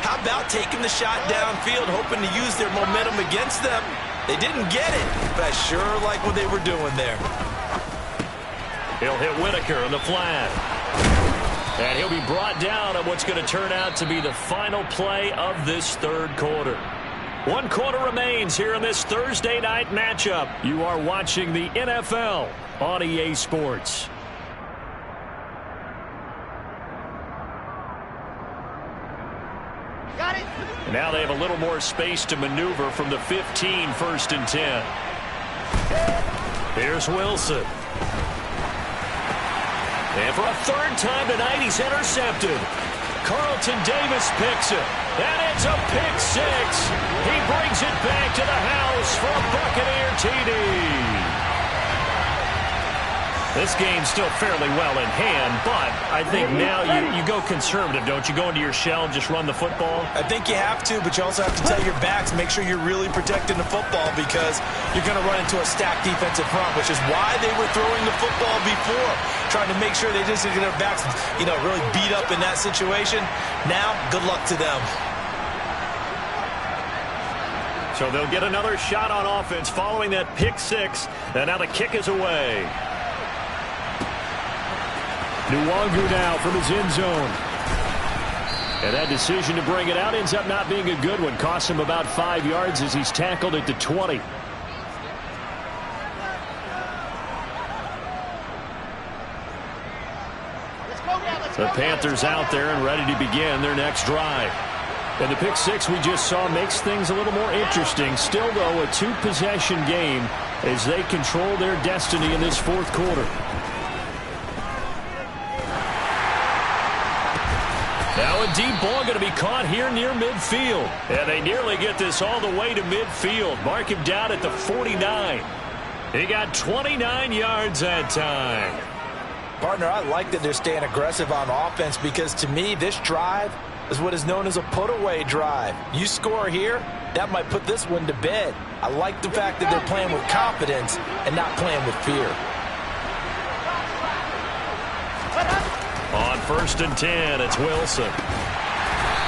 How about taking the shot downfield, hoping to use their momentum against them? They didn't get it, but I sure like what they were doing there. He'll hit Whitaker on the flat. And he'll be brought down on what's going to turn out to be the final play of this third quarter. 1 quarter remains here in this Thursday night matchup. You are watching the NFL on EA Sports. Got it. And now they have a little more space to maneuver from the 15, 1st and 10. Here's Wilson. And for a 3rd time tonight, he's intercepted. Carlton Davis picks it. And it's a pick 6. He brings it back to the house for a Buccaneer TD. This game's still fairly well in hand, but I think now you go conservative, don't you? Go into your shell and just run the football? I think you have to, but you also have to tell your backs, make sure you're really protecting the football because you're going to run into a stacked defensive front, which is why they were throwing the football before, trying to make sure they just get their backs, really beat up in that situation. Now, good luck to them. So they'll get another shot on offense following that pick 6, and now the kick is away. Nwangu now from his end zone. And that decision to bring it out ends up not being a good one. Costs him about 5 yards as he's tackled at the 20. The Panthers out there and ready to begin their next drive. And the pick 6 we just saw makes things a little more interesting. Still, though, a 2-possession game as they control their destiny in this 4th quarter. Now a deep ball going to be caught here near midfield. And they nearly get this all the way to midfield. Mark him down at the 49. He got 29 yards that time. Partner, I like that they're staying aggressive on offense because to me this drive is what is known as a put-away drive. You score here, that might put this one to bed. I like the fact that they're playing with confidence and not playing with fear. On 1st and 10, it's Wilson.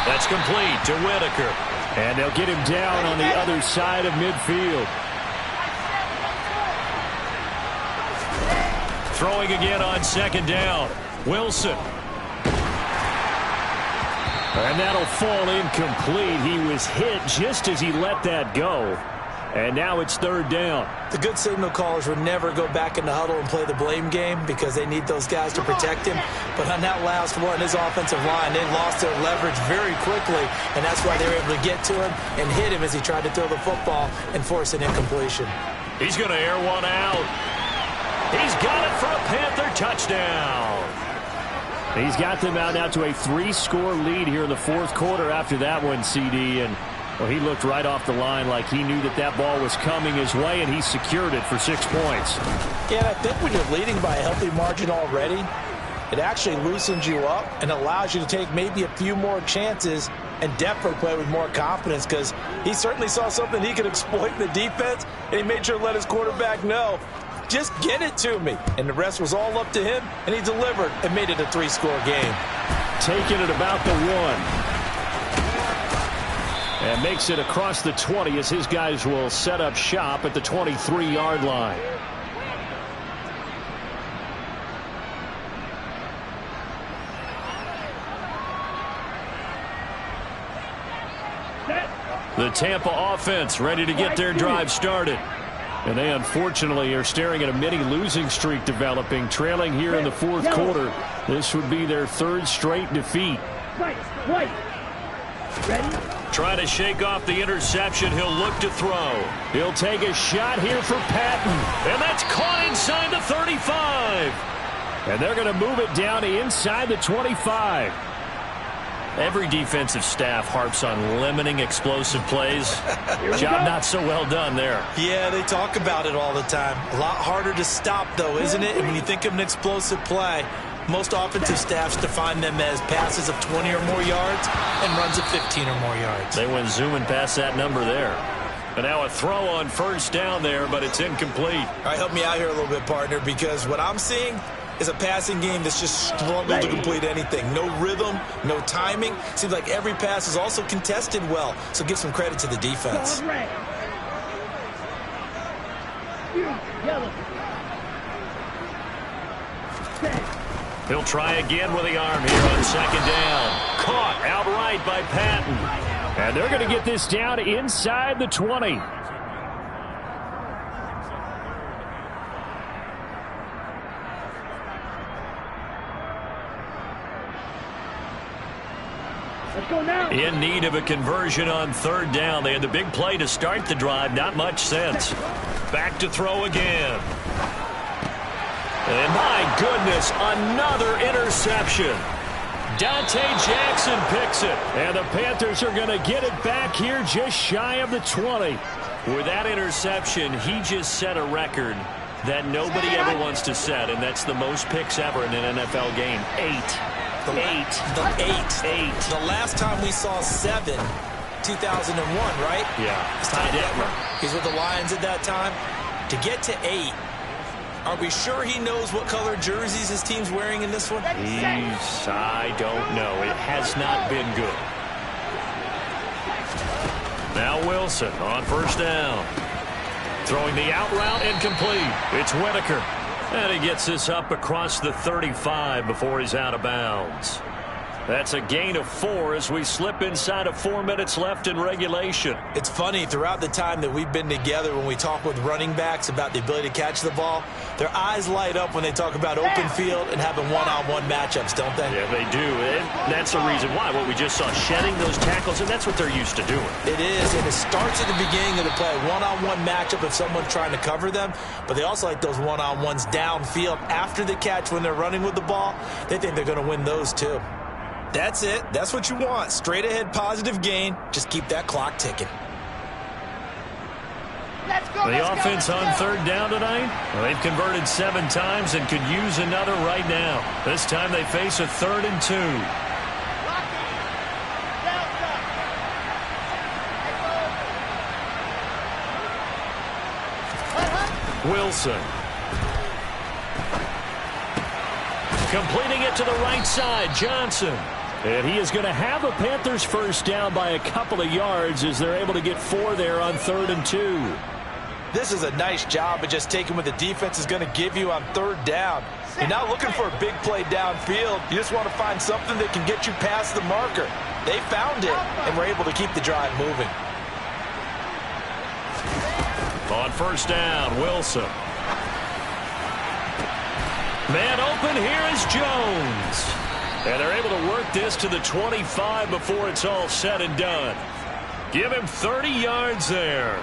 That's complete to Whitaker. And they'll get him down on the other side of midfield. Throwing again on 2nd down. Wilson. And that'll fall incomplete. He was hit just as he let that go. And now it's 3rd down. The good signal callers would never go back in the huddle and play the blame game because they need those guys to protect him. But on that last one, his offensive line, they lost their leverage very quickly, and that's why they were able to get to him and hit him as he tried to throw the football and force an incompletion. He's going to air one out. He's got it for a Panther touchdown. He's got them out now to a 3-score lead here in the fourth quarter after that one, CD. And, well, he looked right off the line like he knew that that ball was coming his way, and he secured it for 6 points. Yeah, and I think when you're leading by a healthy margin already, it actually loosens you up and allows you to take maybe a few more chances and definitely play with more confidence, because he certainly saw something he could exploit in the defense, and he made sure to let his quarterback know, just get it to me. And the rest was all up to him, and he delivered and made it a 3-score game. Taking it about the 1. And makes it across the 20 as his guys will set up shop at the 23-yard line. The Tampa offense ready to get their drive started. And they unfortunately are staring at a mini losing streak developing, trailing here in the fourth quarter. This would be their 3rd straight defeat. Ready? Trying to shake off the interception. He'll look to throw. He'll take a shot here for Patton. And that's caught inside the 35. And they're going to move it down inside the 25. Every defensive staff harps on limiting explosive plays. Job not so well done there. Yeah, they talk about it all the time. A lot harder to stop, though, isn't it? And when you think of an explosive play, most offensive staffs define them as passes of 20 or more yards and runs of 15 or more yards. They went zooming past that number there. And now a throw on first down there, but it's incomplete. All right, help me out here a little bit, partner, because what I'm seeing is a passing game that's just struggled to complete anything. No rhythm, no timing. Seems like every pass is also contested well, so give some credit to the defense. He'll try again with the arm here on second down. Caught outright by Patton. And they're going to get this down inside the 20. In need of a conversion on third down. They had the big play to start the drive. Not much sense. Back to throw again. And my goodness, another interception. Dante Jackson picks it. And the Panthers are going to get it back here just shy of the 20. With that interception, he just set a record that nobody ever wants to set, and that's the most picks ever in an NFL game. 8. The last time we saw 7, 2001, right? Yeah. It's Ty Detmer. He's with the Lions at that time. To get to 8, are we sure he knows what color jerseys his team's wearing in this one? I don't know. It has not been good. Now Wilson on first down. Throwing the out route incomplete. It's Whitaker. And he gets this up across the 35 before he's out of bounds. That's a gain of 4 as we slip inside of 4 minutes left in regulation. It's funny, throughout the time that we've been together, when we talk with running backs about the ability to catch the ball, their eyes light up when they talk about open field and having one-on-one matchups, don't they? Yeah, they do. And that's the reason why. What we just saw, shedding those tackles, and that's what they're used to doing. It is, and it starts at the beginning of the play. One-on-one matchup if someone's trying to cover them, but they also like those one-on-ones downfield after the catch when they're running with the ball. They think they're going to win those too. That's it. That's what you want. Straight ahead positive gain. Just keep that clock ticking. The offense on third down tonight, well, they've converted 7 times and could use another right now. This time they face a 3rd and 2. Wilson. Completing it to the right side, Johnson. And he is going to have a Panthers first down by a couple of yards as they're able to get 4 there on 3rd and 2. This is a nice job of just taking what the defense is going to give you on third down. You're not looking for a big play downfield. You just want to find something that can get you past the marker. They found it and were able to keep the drive moving. On first down, Wilson. Man open, here is Jones. And they're able to work this to the 25 before it's all said and done. Give him 30 yards there.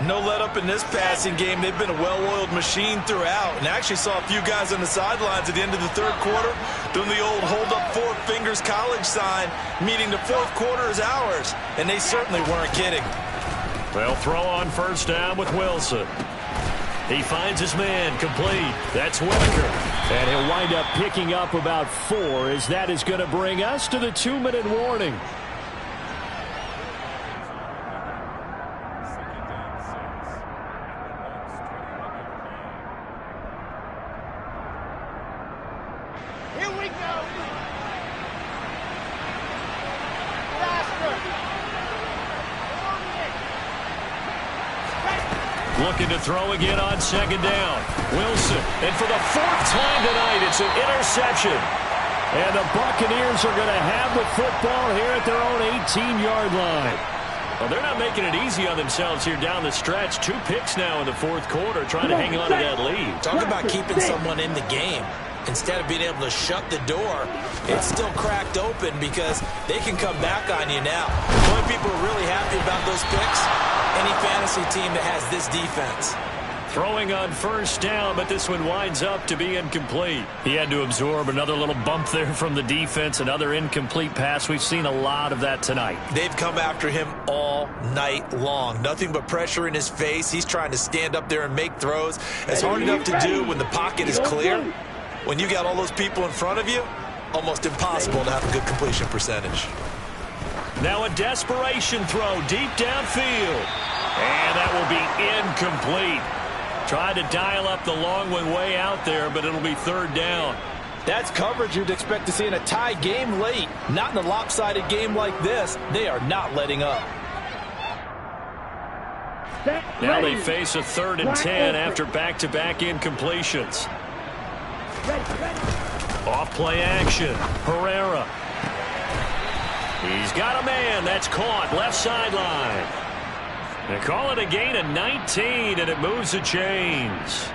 No let up in this passing game. They've been a well-oiled machine throughout. And I actually saw a few guys on the sidelines at the end of the third quarter doing the old hold up four fingers college sign, meaning the fourth quarter is ours. And they certainly weren't kidding. They'll throw on first down with Wilson. He finds his man complete. That's Whitaker. And he'll wind up picking up about 4 as that is going to bring us to the 2-minute warning. Here we go. Faster. Looking to throw again on second down. Wilson. And for the 4th time tonight, it's an interception. And the Buccaneers are going to have the football here at their own 18-yard line. Well, they're not making it easy on themselves here down the stretch. 2 picks now in the fourth quarter, trying to hang on to that lead. Talk about keeping someone in the game. Instead of being able to shut the door, it's still cracked open because they can come back on you now. The only people who are really happy about those picks, any fantasy team that has this defense. Throwing on first down, but this one winds up to be incomplete. He had to absorb another little bump there from the defense, another incomplete pass. We've seen a lot of that tonight. They've come after him all night long. Nothing but pressure in his face. He's trying to stand up there and make throws. It's hard enough to do when the pocket is clear. When you got all those people in front of you, almost impossible to have a good completion percentage. Now a desperation throw deep downfield. And that will be incomplete. Tried to dial up the long one way out there, but it'll be third down. That's coverage you'd expect to see in a tie game late. Not in a lopsided game like this. They are not letting up. Now they face a 3rd and 10 after back-to-back incompletions. Off play action. Herrera. He's got a man. That's caught. Left sideline. They call it a gain of 19, and it moves the chains.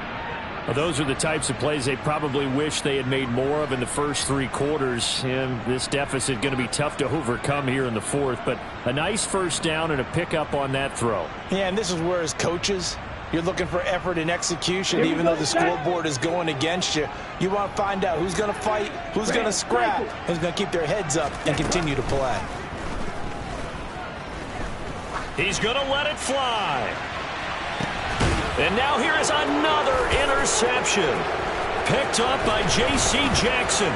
Well, those are the types of plays they probably wish they had made more of in the first 3 quarters. And this deficit going to be tough to overcome here in the 4th. But a nice first down and a pickup on that throw. Yeah, and this is where as coaches, you're looking for effort and execution, even though the scoreboard is going against you. You want to find out who's going to fight, who's going to scrap, who's going to keep their heads up and continue to play. He's going to let it fly. And now here is another interception. Picked up by J.C. Jackson.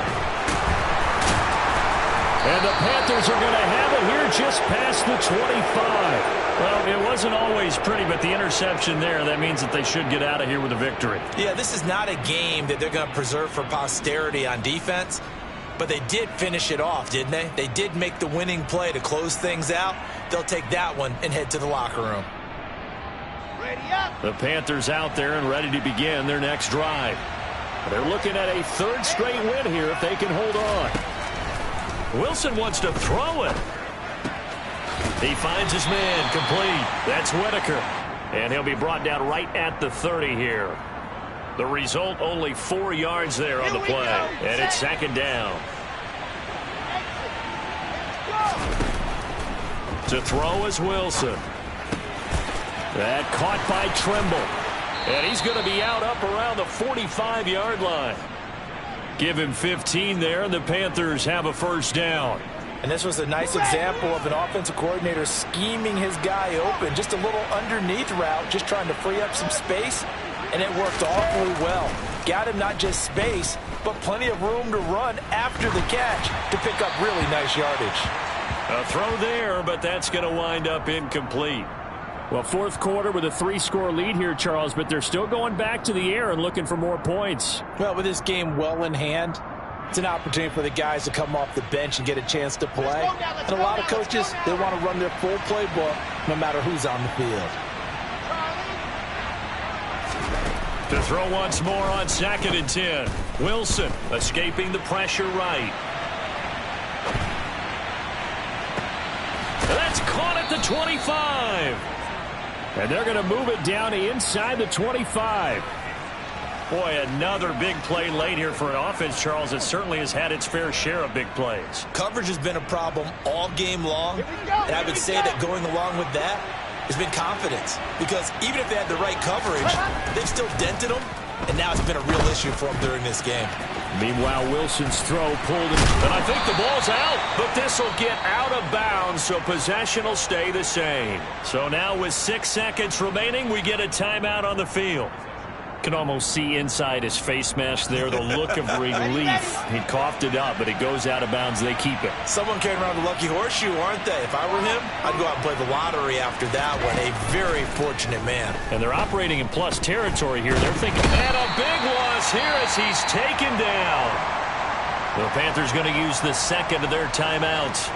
And the Panthers are going to have it here just past the 25. Well, it wasn't always pretty, but the interception there, that means that they should get out of here with a victory. Yeah, this is not a game that they're going to preserve for posterity on defense, but they did finish it off, didn't they? They did make the winning play to close things out. They'll take that one and head to the locker room. Ready up. The Panthers out there and ready to begin their next drive. They're looking at a 3rd straight win here if they can hold on. Wilson wants to throw it. He finds his man complete. That's Whitaker. And he'll be brought down right at the 30 here. The result, only 4 yards there on the play. And it's 2nd down. To throw is Wilson. That caught by Trimble. And he's going to be out up around the 45-yard line. Give him 15 there, and the Panthers have a first down. And this was a nice example of an offensive coordinator scheming his guy open. Just a little underneath route, just trying to free up some space, and it worked awfully well. Got him not just space, but plenty of room to run after the catch to pick up really nice yardage. A throw there, but that's going to wind up incomplete. Well, 4th quarter with a 3-score lead here, Charles, but they're still going back to the air and looking for more points. Well, with this game well in hand, it's an opportunity for the guys to come off the bench and get a chance to play. And a lot of coaches, they want to run their full playbook no matter who's on the field. To throw once more on 2nd and 10. Wilson escaping the pressure right. That's caught at the 25. And they're going to move it down inside the 25. Boy, another big play late here for an offense, Charles, that certainly has had its fair share of big plays. Coverage has been a problem all game long, and I would say that going along with that, has been confidence. Because even if they had the right coverage, they've still dented them, and now it's been a real issue for them during this game. Meanwhile, Wilson's throw pulled him. And I think the ball's out, but this will get out of bounds, so possession will stay the same. So now with 6 seconds remaining, we get a timeout on the field. Can almost see inside his face mask there the look of relief. He coughed it up, but it goes out of bounds. They keep it. Someone carrying around a lucky horseshoe, aren't they? If I were him, I'd go out and play the lottery after that one. A very fortunate man. And they're operating in plus territory here. They're thinking, and a big loss here as he's taken down. The Panthers going to use the second of their timeouts.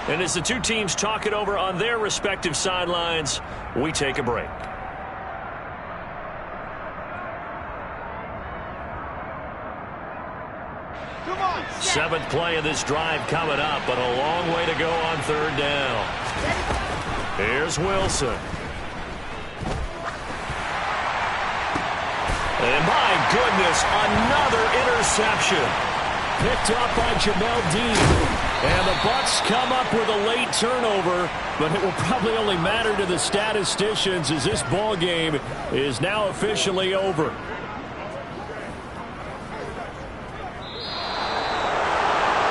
And as the two teams talk it over on their respective sidelines, we take a break. Seventh play of this drive coming up, but a long way to go on third down. Here's Wilson. And my goodness, another interception. Picked up by Jamel Dean. And the Bucs come up with a late turnover, but it will probably only matter to the statisticians as this ball game is now officially over.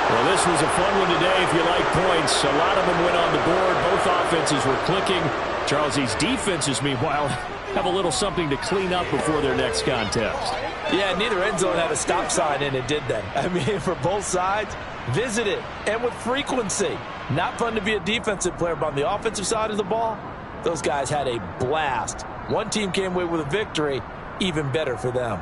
Well, this was a fun one today if you like points. A lot of them went on the board. Both offenses were clicking. Charles, these defenses, meanwhile, have a little something to clean up before their next contest. Yeah, neither end zone had a stop sign in it, did they? I mean, for both sides, visit it, and with frequency. Not fun to be a defensive player, but on the offensive side of the ball, those guys had a blast. One team came away with a victory, even better for them.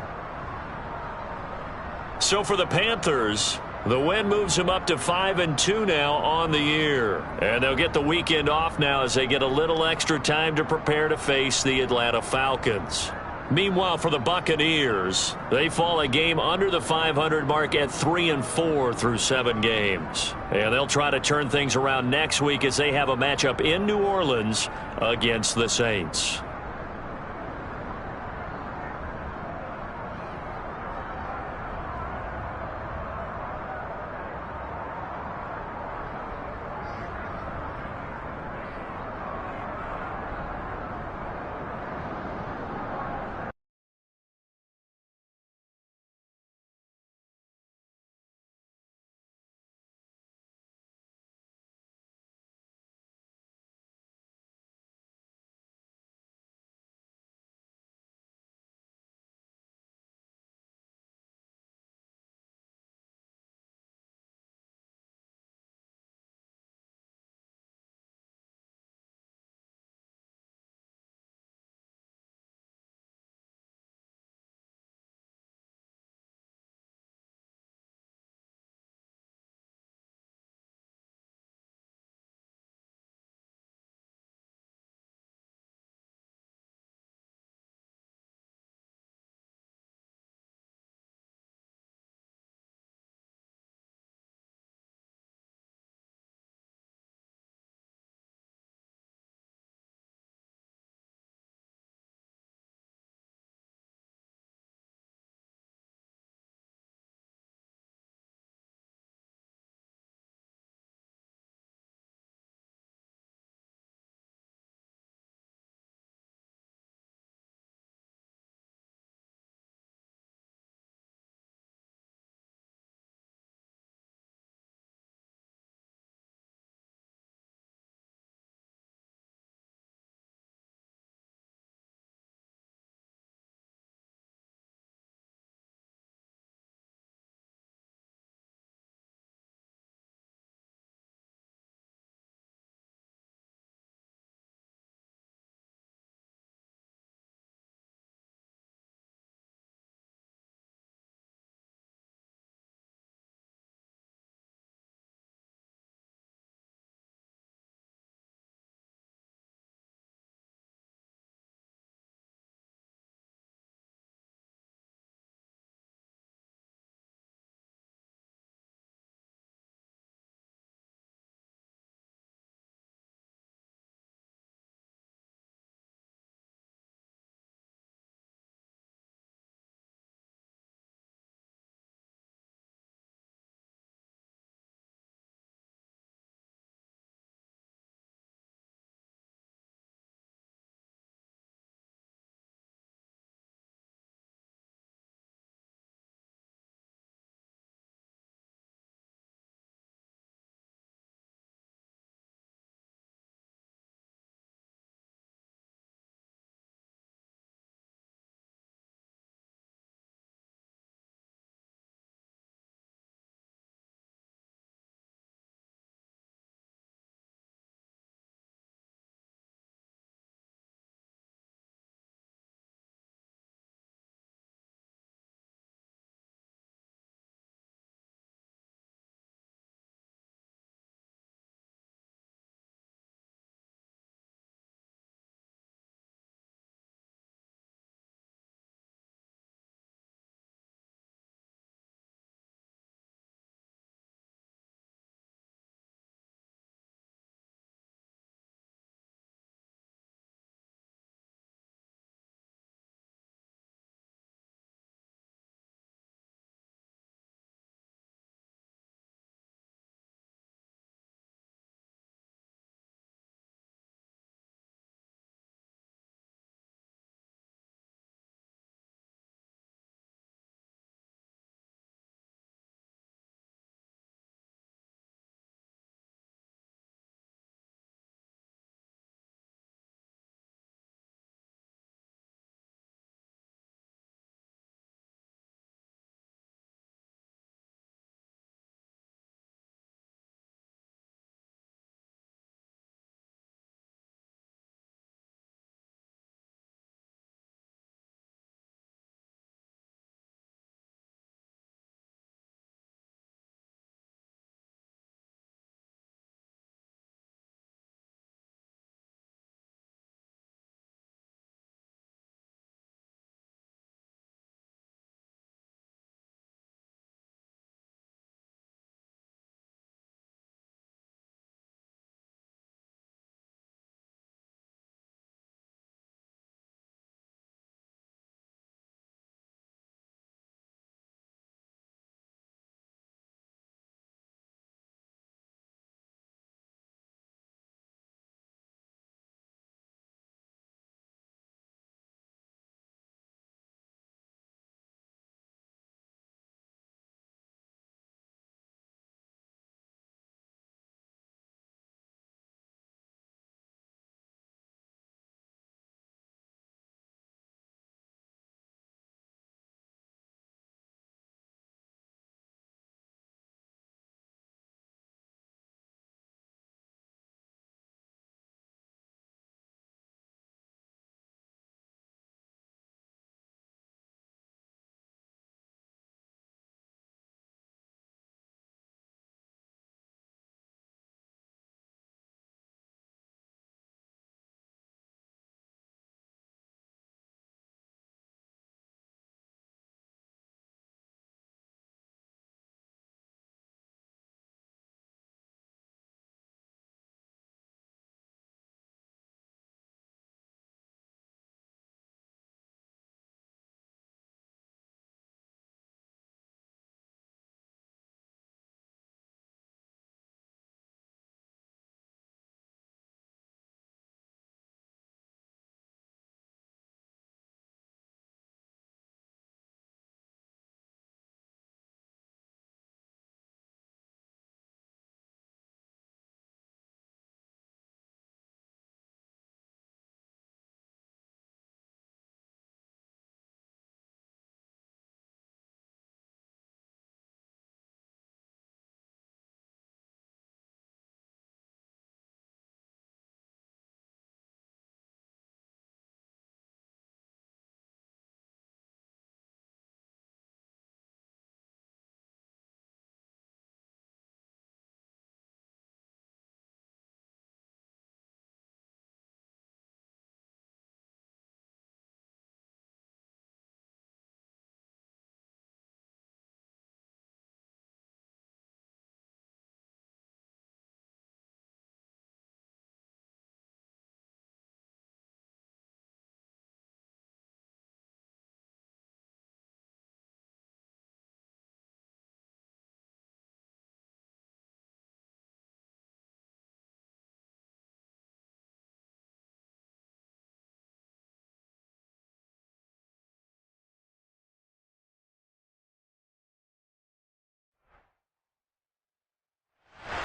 So for the Panthers, the win moves them up to 5-2 now on the year. And they'll get the weekend off now as they get a little extra time to prepare to face the Atlanta Falcons. Meanwhile, for the Buccaneers, they fall a game under the 500 mark at 3-4 through 7 games. And they'll try to turn things around next week as they have a matchup in New Orleans against the Saints.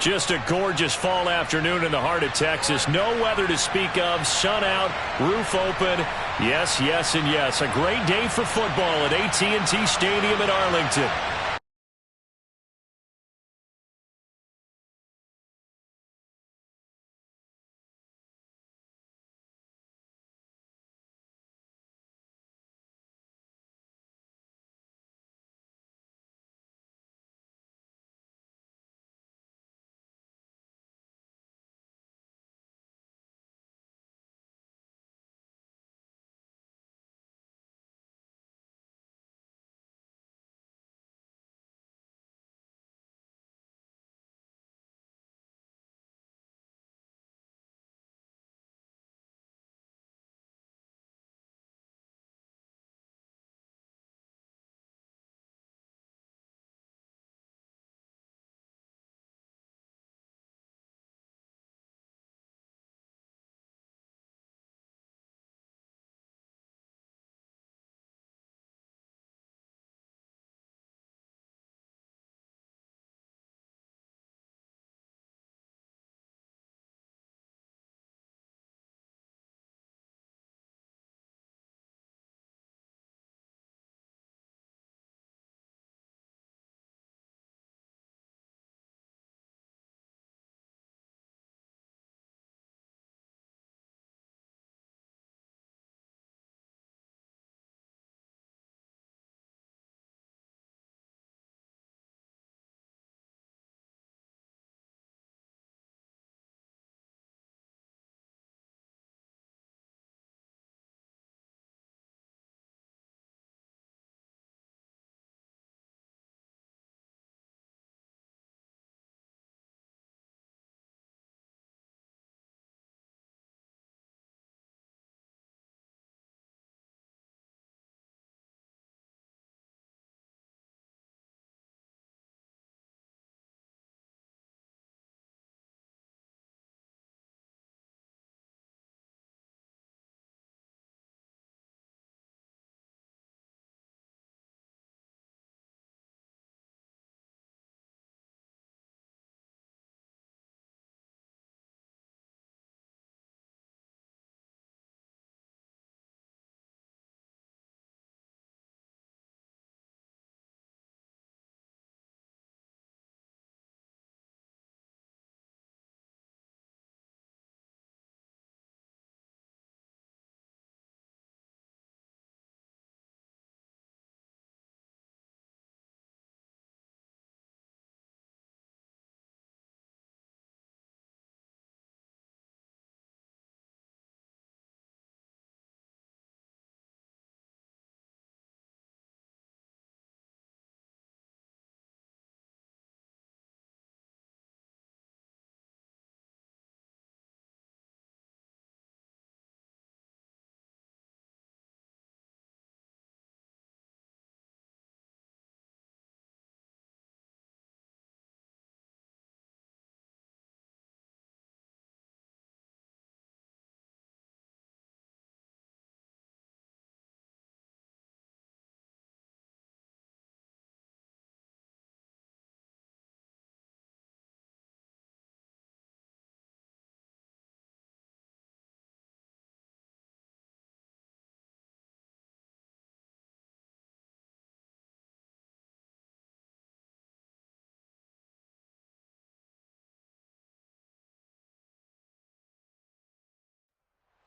Just a gorgeous fall afternoon in the heart of Texas. No weather to speak of. Sun out, roof open. Yes, yes, and yes. A great day for football at AT&T Stadium in Arlington.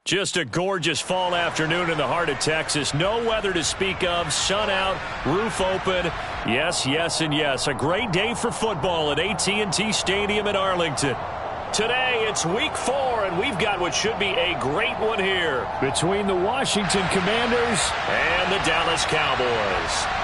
Just a gorgeous fall afternoon in the heart of Texas. No weather to speak of. Sun out, roof open. Yes, yes, and yes. A great day for football at AT&T Stadium in Arlington. Today, it's week 4, and we've got what should be a great one here between the Washington Commanders and the Dallas Cowboys.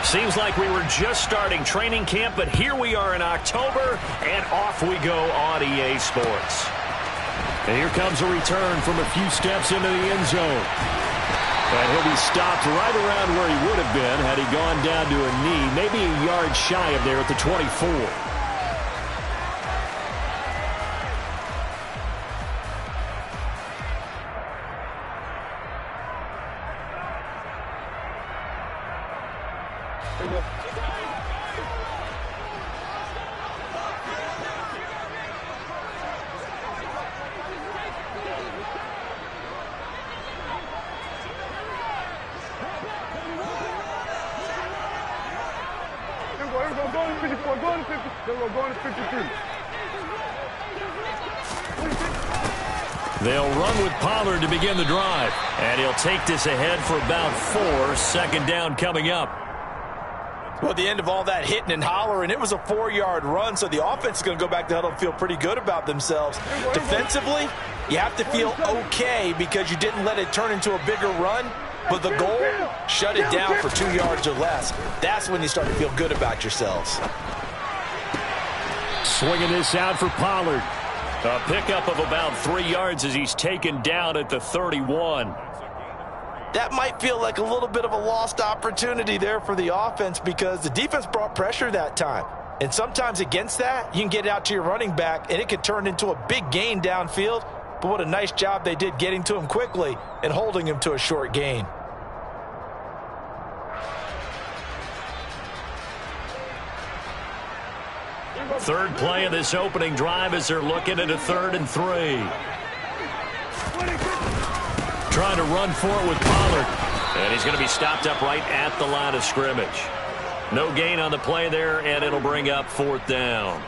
Seems like we were just starting training camp, but here we are in October, and off we go on EA Sports. And here comes a return from a few steps into the end zone. And he'll be stopped right around where he would have been had he gone down to a knee, maybe a yard shy of there at the 24. They'll run with Pollard to begin the drive. And he'll take this ahead for about 4. Second down coming up. Well, at the end of all that hitting and hollering, it was a 4-yard run, so the offense is going to go back to huddle and feel pretty good about themselves. Defensively, you have to feel okay because you didn't let it turn into a bigger run, but the goal, shut it down for 2 yards or less. That's when you start to feel good about yourselves. Swinging this out for Pollard. A pickup of about 3 yards as he's taken down at the 31. That might feel like a little bit of a lost opportunity there for the offense because the defense brought pressure that time. And sometimes against that, you can get out to your running back, and it could turn into a big gain downfield. But what a nice job they did getting to him quickly and holding him to a short gain. Third play of this opening drive as they're looking at a 3rd and 3. Trying to run for it with Pollard. And he's going to be stopped up right at the line of scrimmage. No gain on the play there, and it'll bring up 4th down.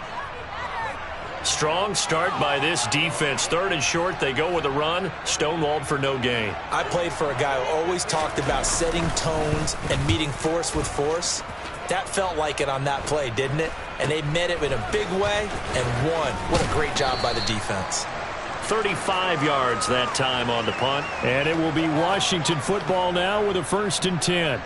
Strong start by this defense. 3rd and short, they go with a run. Stonewalled for no gain. I played for a guy who always talked about setting tones and meeting force with force. That felt like it on that play, didn't it? And they met it in a big way and won. What a great job by the defense. 35 yards that time on the punt. And it will be Washington football now with a 1st and 10.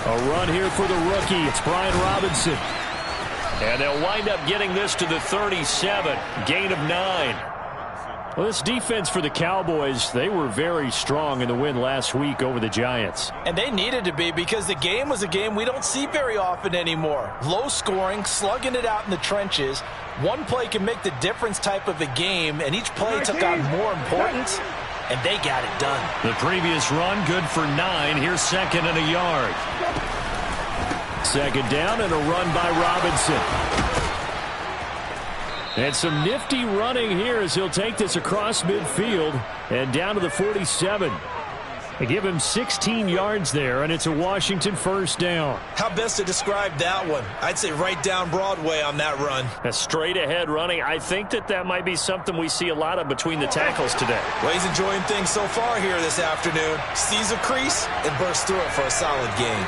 A run here for the rookie. It's Brian Robinson. And they'll wind up getting this to the 37. Gain of 9. Well, this defense for the Cowboys, they were very strong in the win last week over the Giants. And they needed to be because the game was a game we don't see very often anymore. Low scoring, slugging it out in the trenches. One play can make the difference type of a game, and each play took on more importance, and they got it done. The previous run, good for 9. Here's 2nd and a yard. 2nd down and a run by Robinson. And some nifty running here as he'll take this across midfield and down to the 47. They give him 16 yards there, and it's a Washington 1st down. How best to describe that one? I'd say right down Broadway on that run. A straight ahead running. I think that might be something we see a lot of between the tackles today. Well, he's enjoying things so far here this afternoon. Sees a crease and bursts through it for a solid gain.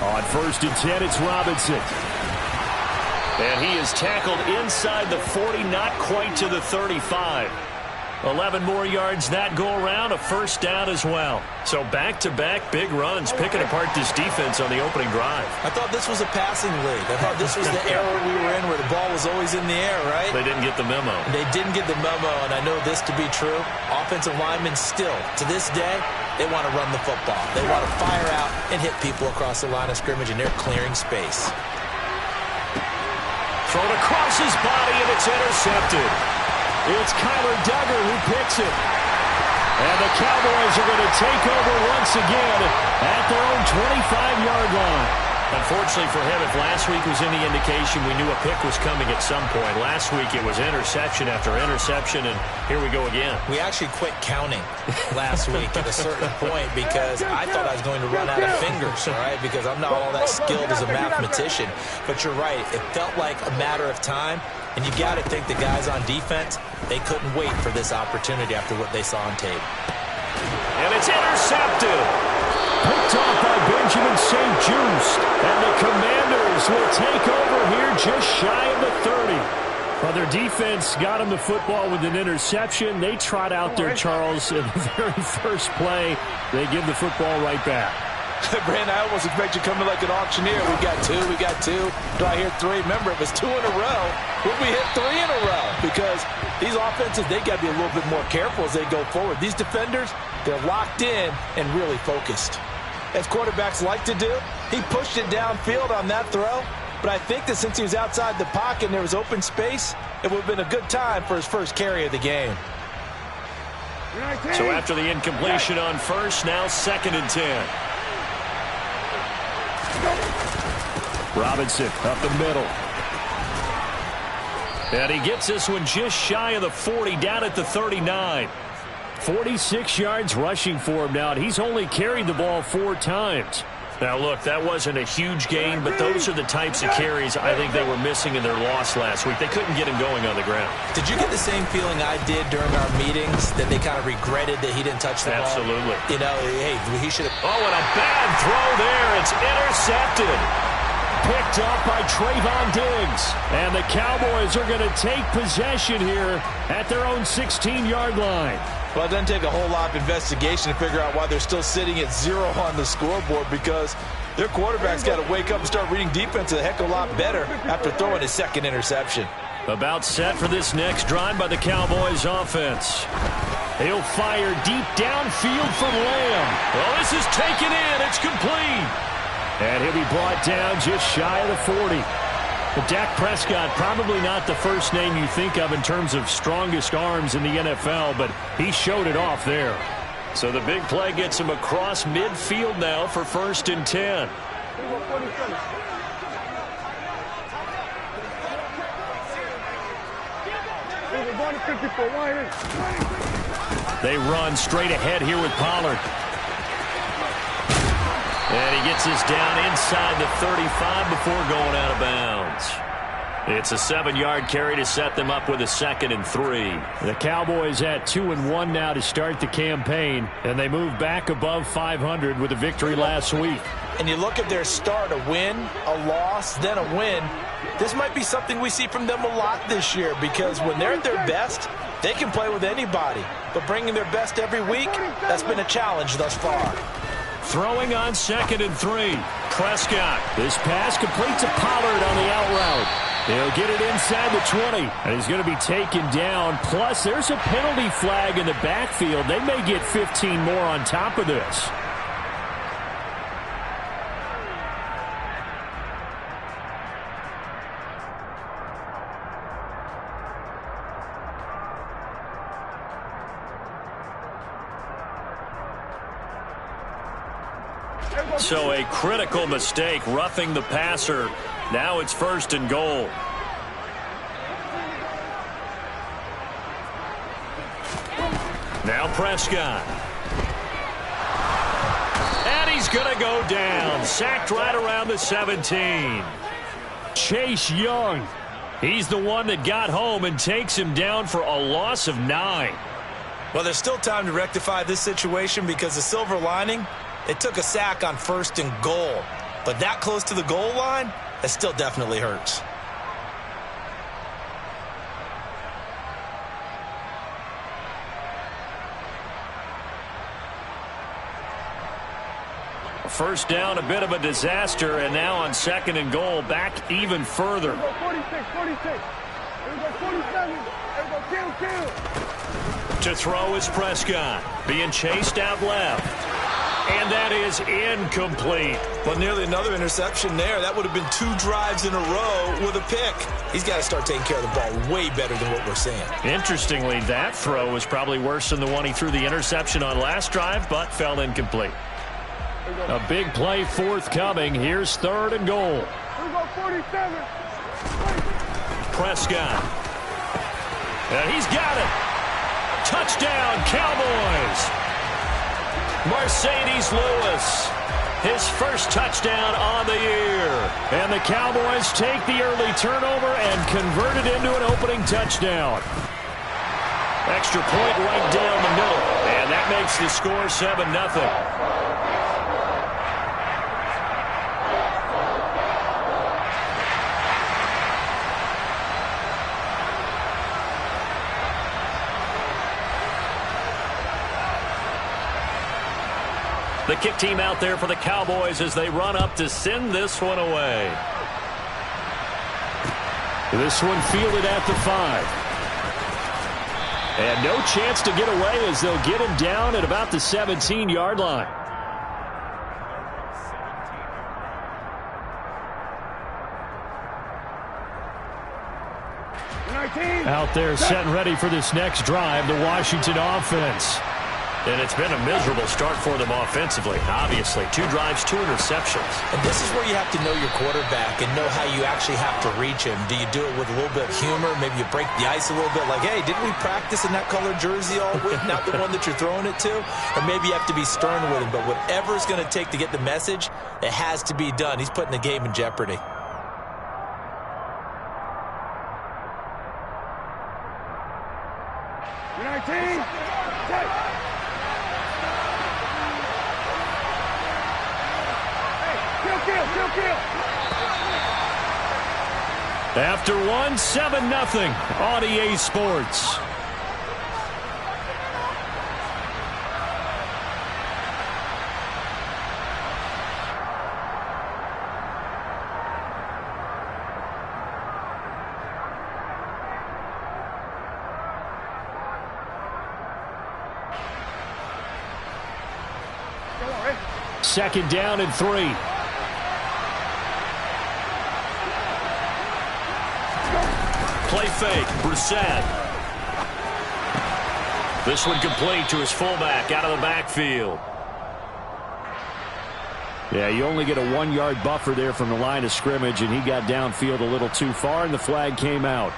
On 1st and 10, it's Robinson. And he is tackled inside the 40, not quite to the 35. 11 more yards that go around, a 1st down as well. So back-to-back big runs, picking apart this defense on the opening drive. I thought this was a passing league. I thought this was the era we were in where the ball was always in the air, right? They didn't get the memo. They didn't get the memo, and I know this to be true. Offensive linemen still, to this day, they want to run the football. They want to fire out and hit people across the line of scrimmage, and they're clearing space. Thrown across his body, and it's intercepted. It's Kyler Duggar who picks it. And the Cowboys are going to take over once again at their own 25-yard line. Unfortunately for him, if last week was any indication, we knew a pick was coming at some point. Last week it was interception after interception, and here we go again. We actually quit counting last week at a certain point because I thought I was going to run out of fingers, all right, because I'm not all that skilled as a mathematician. But you're right. It felt like a matter of time, and you got to think the guys on defense, they couldn't wait for this opportunity after what they saw on tape. And it's intercepted. Picked off by Benjamin St. Just. And the Commanders will take over here just shy of the 30. Well, their defense got them the football with an interception. They trot out there, Charles, in the very first play. They give the football right back. Brandon, I almost expect you coming like an auctioneer. We got two. Do I hear 3? Remember, if it's 2 in a row, would we hit 3 in a row? Because these offenses, they got to be a little bit more careful as they go forward. These defenders, they're locked in and really focused. as quarterbacks like to do. He pushed it downfield on that throw, but I think that since he was outside the pocket and there was open space, it would have been a good time for his first carry of the game. So after the incompletion on first, now 2nd and 10. Robinson up the middle. And he gets this one just shy of the 40, down at the 39. 46 yards rushing for him now, and he's only carried the ball 4 times. Now, look, that wasn't a huge gain, but those are the types of carries I think they were missing in their loss last week. They couldn't get him going on the ground. Did you get the same feeling I did during our meetings, that they kind of regretted that he didn't touch the ball? Absolutely. You know, hey, he should have. Oh, and a bad throw there. It's intercepted. Picked up by Trayvon Diggs. And the Cowboys are going to take possession here at their own 16-yard line. Well, it doesn't take a whole lot of investigation to figure out why they're still sitting at 0 on the scoreboard, because their quarterback's got to wake up and start reading defense a heck of a lot better after throwing his 2nd interception. About set for this next drive by the Cowboys offense. He'll fire deep downfield for Lamb. Well, this is taken in. It's complete. And he'll be brought down just shy of the 40. But Dak Prescott, probably not the first name you think of in terms of strongest arms in the NFL, but he showed it off there. So the big play gets him across midfield now for 1st and 10. They run straight ahead here with Pollard. And he gets this down inside the 35 before going out of bounds. It's a 7-yard carry to set them up with a 2nd and 3. The Cowboys at 2-1 now to start the campaign, and they move back above 500 with a victory last week. And you look at their start, a win, a loss, then a win. This might be something we see from them a lot this year, because when they're at their best, they can play with anybody. But bringing their best every week, that's been a challenge thus far. Throwing on 2nd and 3. Prescott. This pass completes a Pollard on the out route. He'll get it inside the 20, and he's going to be taken down. Plus, there's a penalty flag in the backfield. They may get 15 more on top of this. So a critical mistake, roughing the passer. Now it's 1st and goal. Now Prescott. And he's going to go down. Sacked right around the 17. Chase Young. He's the one that got home and takes him down for a loss of 9. Well, there's still time to rectify this situation, because the silver lining, it took a sack on 1st and goal. But that close to the goal line, that still definitely hurts. First down, a bit of a disaster, and now on 2nd and goal, back even further. 46. Here we go, 47. Here we go, kill. To throw is Prescott, being chased out left. And that is incomplete. Well, nearly another interception there. That would have been 2 drives in a row with a pick. He's got to start taking care of the ball way better than what we're seeing. Interestingly, that throw was probably worse than the one he threw the interception on last drive, but fell incomplete. A big play forthcoming. Here's 3rd and goal. Here we go, 47. Prescott. And he's got it. Touchdown, Cowboys. Mercedes Lewis, his first touchdown on the year. And the Cowboys take the early turnover and convert it into an opening touchdown. Extra point right down the middle. And that makes the score 7-0. The kick team out there for the Cowboys as they run up to send this one away. This one fielded at the 5. And no chance to get away as they'll get him down at about the 17-yard line. They're set and ready for this next drive, the Washington offense. And it's been a miserable start for them offensively, obviously. 2 drives, 2 interceptions. And this is where you have to know your quarterback and know how you actually have to reach him. Do you do it with a little bit of humor? Maybe you break the ice a little bit, like, hey, didn't we practice in that colored jersey all week, not the one that you're throwing it to? Or maybe you have to be stern with him. But whatever it's going to take to get the message, it has to be done. He's putting the game in jeopardy. After one, 7-0 on EA Sports. Second down and 3. Play fake, Brissett. This one complete to his fullback out of the backfield. Yeah, you only get a 1-yard buffer there from the line of scrimmage, and he got downfield a little too far, and the flag came out.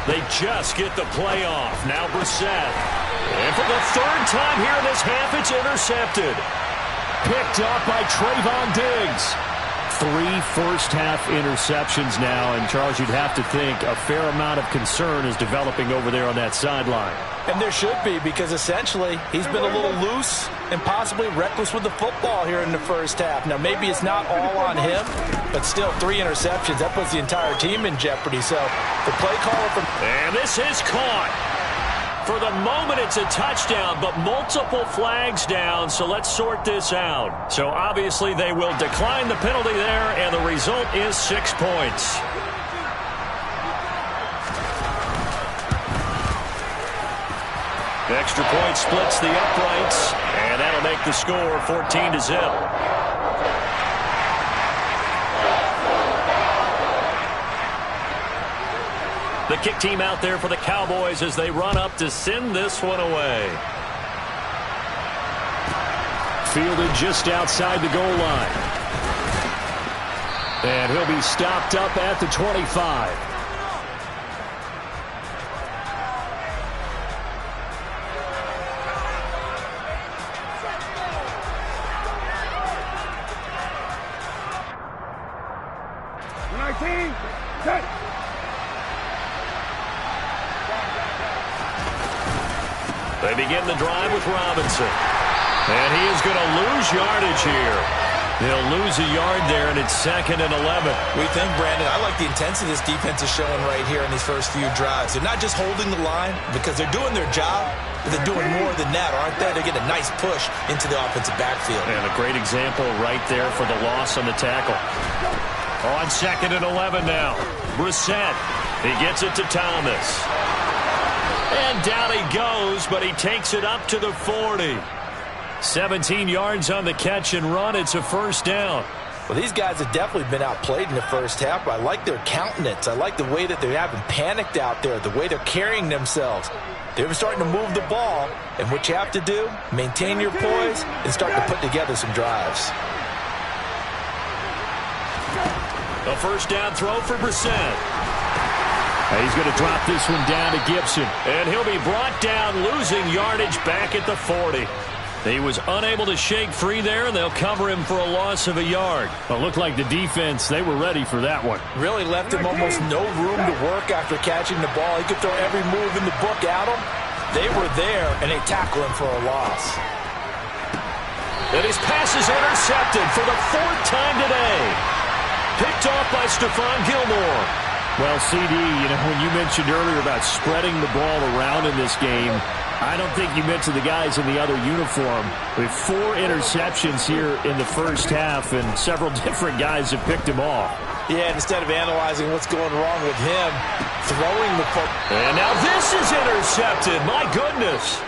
They just get the play off. Now Brissett. And for the 3rd time here in this half, it's intercepted. Picked up by Trayvon Diggs. 3 first-half interceptions now, and Charles, you'd have to think a fair amount of concern is developing over there on that sideline. And there should be, because essentially he's been a little loose and possibly reckless with the football here in the first half. Now, maybe it's not all on him, but still 3 interceptions. That puts the entire team in jeopardy. So the play caller from... And this is caught. For the moment, it's a touchdown, but multiple flags down, so let's sort this out. So obviously they will decline the penalty there, and the result is 6 points. The extra point splits the uprights, and that'll make the score 14-0. The kick team out there for the Cowboys as they run up to send this one away. Fielded just outside the goal line. And he'll be stopped up at the 25. They begin the drive with Robinson. And he is going to lose yardage here. He'll lose a yard there, and it's 2nd and 11. We think, Brandon, I like the intensity this defense is showing right here in these first few drives. They're not just holding the line because they're doing their job, but they're doing more than that, aren't they? They get a nice push into the offensive backfield. And a great example right there for the loss on the tackle. On 2nd and 11 now. Brissett. He gets it to Thomas. And down he goes, but he takes it up to the 40. 17 yards on the catch and run. It's a first down. Well, these guys have definitely been outplayed in the first half. I like their countenance. I like the way that they haven't panicked out there, the way they're carrying themselves. They're starting to move the ball, and what you have to do, maintain your poise and start to put together some drives. A first down throw for Brissett. He's going to drop this one down to Gibson. And he'll be brought down, losing yardage back at the 40. He was unable to shake free there, and they'll cover him for a loss of a yard. Well, it looked like the defense, they were ready for that one. Really left him almost no room to work after catching the ball. He could throw every move in the book at him. They were there, and they tackle him for a loss. And his pass is intercepted for the 4th time today. Picked off by Stephon Gilmore. Well, CD, when you mentioned earlier about spreading the ball around in this game, I don't think you mentioned the guys in the other uniform. We have 4 interceptions here in the first half, and several different guys have picked him off. Yeah, and instead of analyzing what's going wrong with him, throwing the football. And now this is intercepted. My goodness.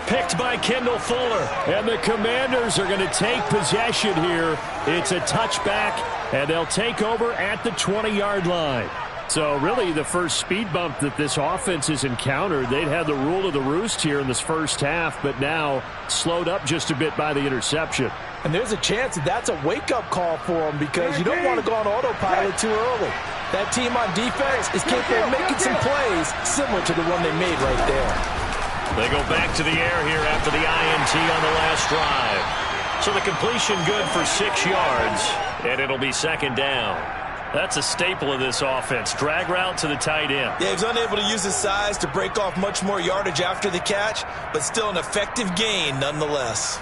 Picked by Kendall Fuller. And the Commanders are going to take possession here. It's a touchback, and they'll take over at the 20-yard line. So really the first speed bump that this offense has encountered. They'd had the rule of the roost here in this first half, but now slowed up just a bit by the interception. And there's a chance that that's a wake-up call for them because you don't want to go on autopilot too early. That team on defense is capable of making some plays similar to the one they made right there. They go back to the air here after the INT on the last drive. So the completion good for 6 yards, and it'll be 2nd down. That's a staple of this offense. Drag route to the tight end. Yeah, he was unable to use his size to break off much more yardage after the catch, but still an effective gain nonetheless.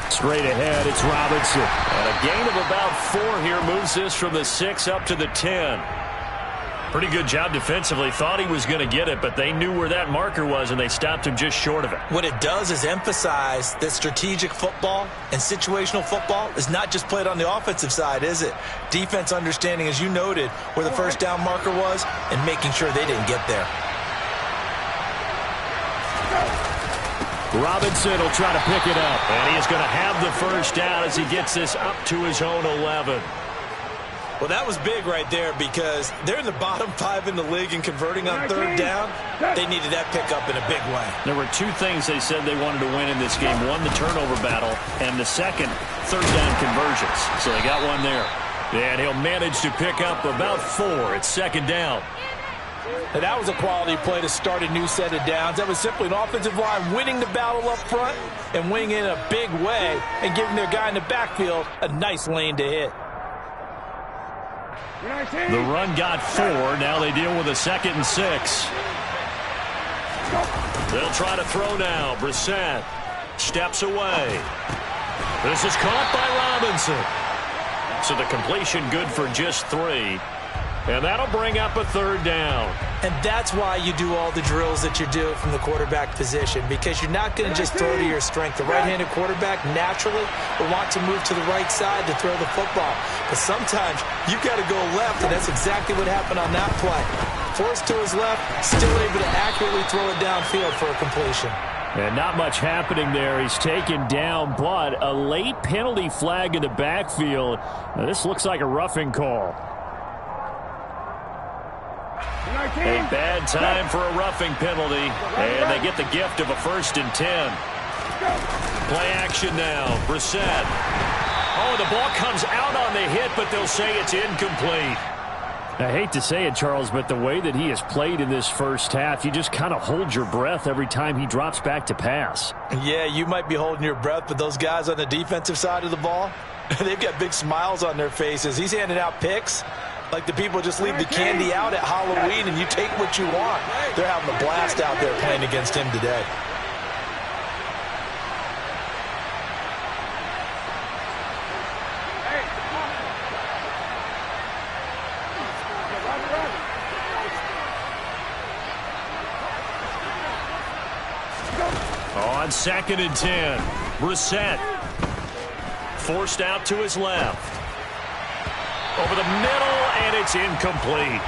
Straight ahead, it's Robinson. And a gain of about 4 here moves this from the 6 up to the 10. Pretty good job defensively. Thought he was going to get it, but they knew where that marker was, and they stopped him just short of it. What it does is emphasize that strategic football and situational football is not just played on the offensive side, is it? Defense understanding, as you noted, where the first down marker was and making sure they didn't get there. Robinson will try to pick it up. And he is going to have the first down as he gets this up to his own 11. Well, that was big right there because they're in the bottom 5 in the league in converting on 3rd down. They needed that pickup in a big way. There were 2 things they said they wanted to win in this game. One, the turnover battle, and the second, 3rd down conversions. So they got one there. And he'll manage to pick up about 4. It's 2nd down. And that was a quality play to start a new set of downs. That was simply an offensive line winning the battle up front and winning it in a big way and giving their guy in the backfield a nice lane to hit. The run got 4. Now they deal with a 2nd and 6. They'll try to throw now. Brissett steps away. This is caught by Robinson. So the completion good for just 3. And that'll bring up a 3rd down. And that's why you do all the drills that you do from the quarterback position, because you're not going to just throw to your strength. The right-handed quarterback naturally will want to move to the right side to throw the football. But sometimes you've got to go left, and that's exactly what happened on that play. Forced to his left, still able to accurately throw it downfield for a completion. And not much happening there. He's taken down, but a late penalty flag in the backfield. Now, this looks like a roughing call. A bad time for a roughing penalty, and they get the gift of a 1st and 10. Play action now. Brissett. Oh, the ball comes out on the hit, but they'll say it's incomplete. I hate to say it, Charles, but the way that he has played in this first half, you just kind of hold your breath every time he drops back to pass. Yeah, you might be holding your breath, but those guys on the defensive side of the ball, they've got big smiles on their faces. He's handing out picks like the people just leave the candy out at Halloween and you take what you want. They're having a blast out there playing against him today. On 2nd and 10, Brissett forced out to his left. Over the middle, and it's incomplete.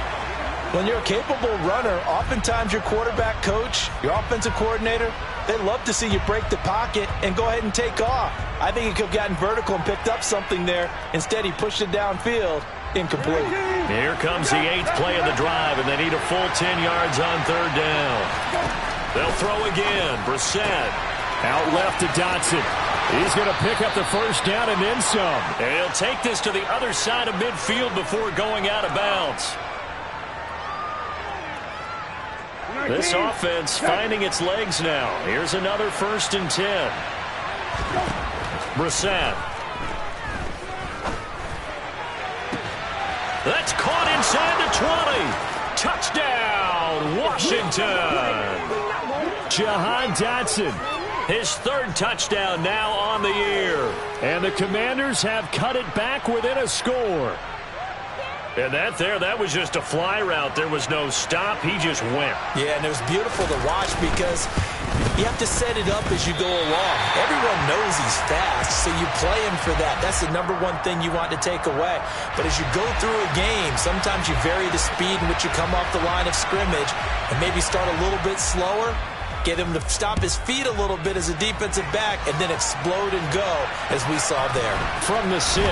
When you're a capable runner, oftentimes your quarterback coach, your offensive coordinator, they love to see you break the pocket and go ahead and take off. I think he could have gotten vertical and picked up something there. Instead, he pushed it downfield. Incomplete. Here comes the 8th play of the drive, and they need a full 10 yards on 3rd down. They'll throw again. Brissett. Out left to Dotson. He's going to pick up the first down and then some. And he'll take this to the other side of midfield before going out of bounds. This offense finding its legs now. Here's another 1st and 10. Brissett. That's caught inside the 20. Touchdown, Washington. Jahan Dotson, His third touchdown now on the year. and the Commanders have cut it back within a score. And that was just a fly route. There was no stop. He just went. Yeah, and it was beautiful to watch because you have to set it up as you go along. Everyone knows he's fast, so you play him for that. That's the number one thing you want to take away. But as you go through a game, sometimes you vary the speed in which you come off the line of scrimmage and maybe start a little bit slower, get him to stop his feet a little bit as a defensive back, and then explode and go, as we saw there. From the 6.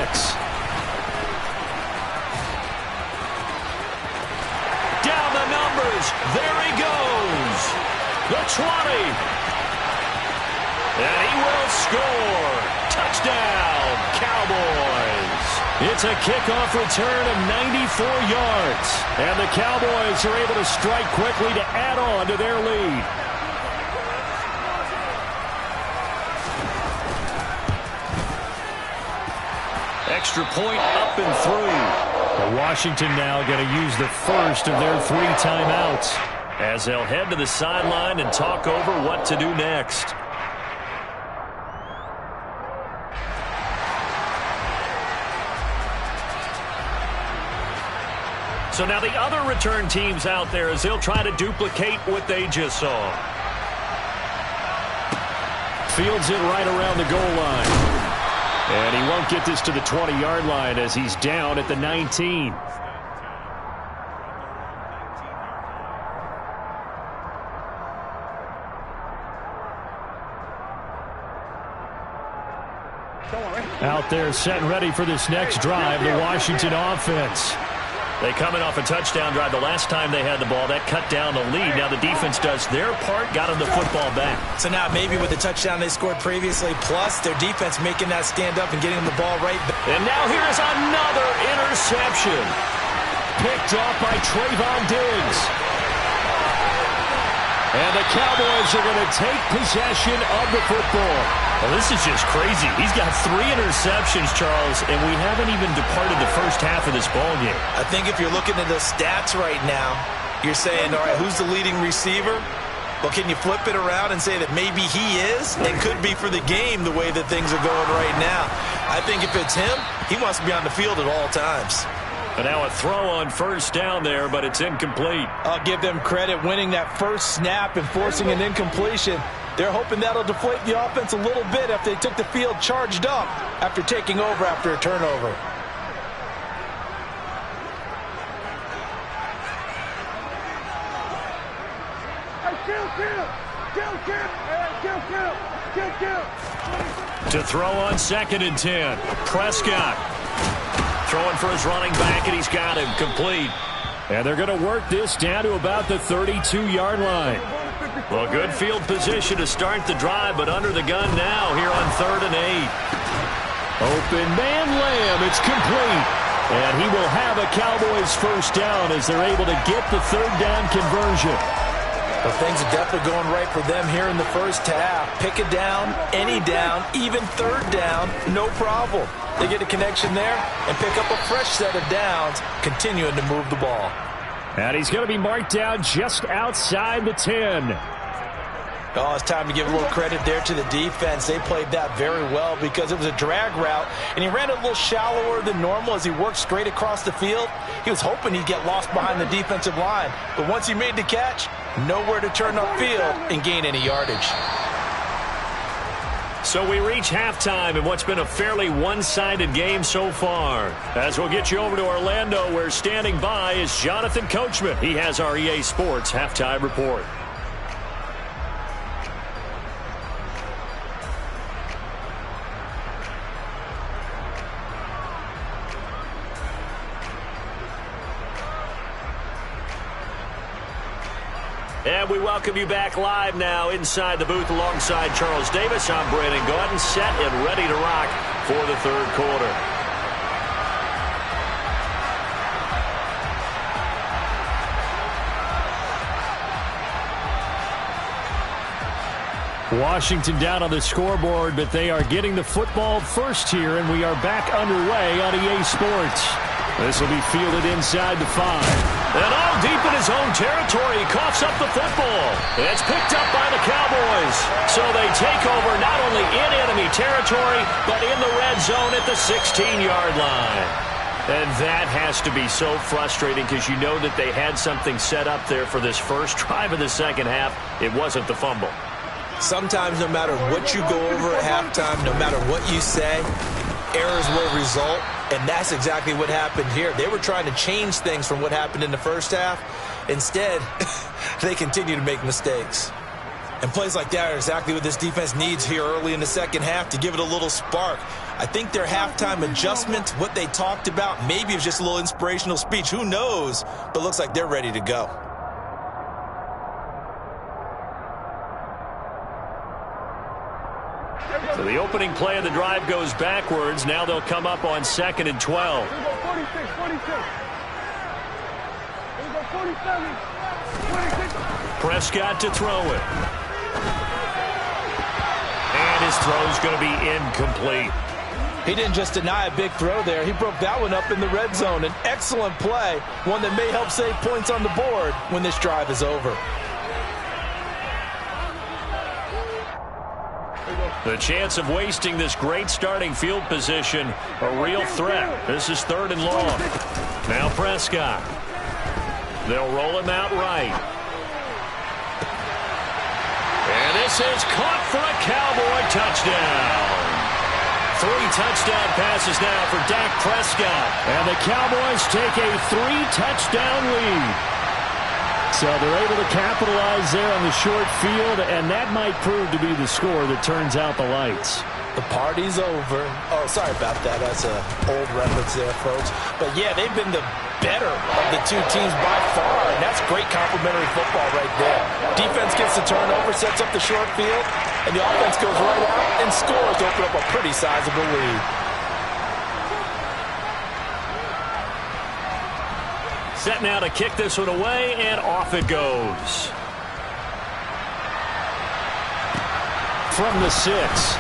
Down the numbers. There he goes. The 20. And he will score. Touchdown, Cowboys. It's a kickoff return of 94 yards. And the Cowboys are able to strike quickly to add on to their lead. Extra point up and through. And Washington now going to use the first of their 3 timeouts, As they'll head to the sideline and talk over what to do next. So now the other return teams out there as they'll try to duplicate what they just saw. fields it right around the goal line. And he won't get this to the 20-yard line as he's down at the 19. Out there set and ready for this next drive, the Washington offense. They come in off a touchdown drive. The last time they had the ball, that cut down the lead. Now the defense does their part, got them the football back. So now maybe with the touchdown they scored previously, plus their defense making that stand up and getting them the ball right back. And now here's another interception. Picked off by Trayvon Diggs. And the Cowboys are going to take possession of the football. Well, this is just crazy. He's got 3 interceptions, Charles, and we haven't even departed the first half of this ballgame. I think if you're looking at the stats right now, you're saying, all right, who's the leading receiver? Well, can you flip it around and say that maybe he is? It could be for the game the way that things are going right now. I think if it's him, he wants to be on the field at all times. And now a throw on first down there, but it's incomplete. I'll give them credit winning that first snap and forcing an incompletion. They're hoping that'll deflate the offense a little bit after they took the field charged up after taking over after a turnover. To throw on 2nd and 10. Prescott throwing for his running back, and he's got him complete. And they're going to work this down to about the 32-yard line. Well, good field position to start the drive, but under the gun now here on 3rd and 8. Open man Lamb, it's complete. And he will have a Cowboys first down as they're able to get the 3rd down conversion. Well, things are definitely going right for them here in the first half. Pick a down, any down, even 3rd down, no problem. They get a connection there and pick up a fresh set of downs, continuing to move the ball. And he's going to be marked down just outside the 10. Oh, it's time to give a little credit there to the defense. They played that very well because it was a drag route, and he ran a little shallower than normal as he worked straight across the field. He was hoping he'd get lost behind the defensive line, but once he made the catch, nowhere to turn upfield and gain any yardage. So we reach halftime in what's been a fairly one-sided game so far. As we'll get you over to Orlando, where standing by is Jonathan Coachman. He has our EA Sports halftime report. And we welcome you back live now inside the booth alongside Charles Davis. I'm Brandon Gaudin, set and ready to rock for the 3rd quarter. Washington down on the scoreboard, but they are getting the football first here, and we are back underway on EA Sports. This will be fielded inside the 5. And all deep in his own territory, he coughs up the football. It's picked up by the Cowboys. So they take over not only in enemy territory, but in the red zone at the 16-yard line. And that has to be so frustrating because you know that they had something set up there for this first drive of the second half. It wasn't the fumble. Sometimes no matter what you go over at halftime, no matter what you say, errors will result, and that's exactly what happened here. They were trying to change things from what happened in the first half. Instead, they continue to make mistakes. And plays like that are exactly what this defense needs here early in the second half to give it a little spark. I think their halftime adjustment, what they talked about, maybe it was just a little inspirational speech. Who knows? But looks like they're ready to go. So the opening play of the drive goes backwards. Now they'll come up on 2nd and 12. Here we go, 46, 46. Here we go, 47, 26. Prescott to throw it. And his throw's going to be incomplete. He didn't just deny a big throw there. He broke that one up in the red zone. An excellent play, one that may help save points on the board when this drive is over. The chance of wasting this great starting field position, a real threat. This is 3rd and long. Now Prescott. They'll roll him out right. And this is caught for a Cowboy touchdown. 3 touchdown passes now for Dak Prescott. And the Cowboys take a 3-touchdown lead. So they're able to capitalize there on the short field, and that might prove to be the score that turns out the lights. The party's over. Oh, sorry about that. That's an old reference there, folks. But, yeah, they've been the better of the two teams by far, and that's great complimentary football right there. Defense gets the turnover, sets up the short field, and the offense goes right out and scores to open up a pretty sizable lead. Set now to kick this one away, and off it goes. From the 6.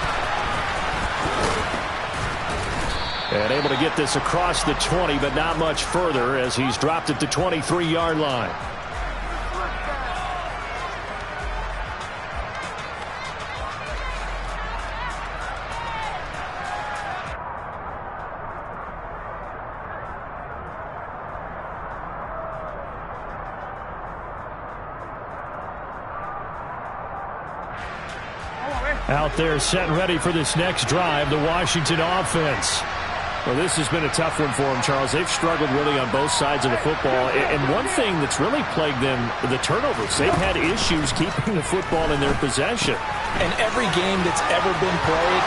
And able to get this across the 20, but not much further as he's dropped at the 23-yard line. Out there set and ready for this next drive, the Washington offense. Well, this has been a tough one for them, Charles. They've struggled really on both sides of the football. And one thing that's really plagued them, the turnovers. They've had issues keeping the football in their possession. And every game that's ever been played,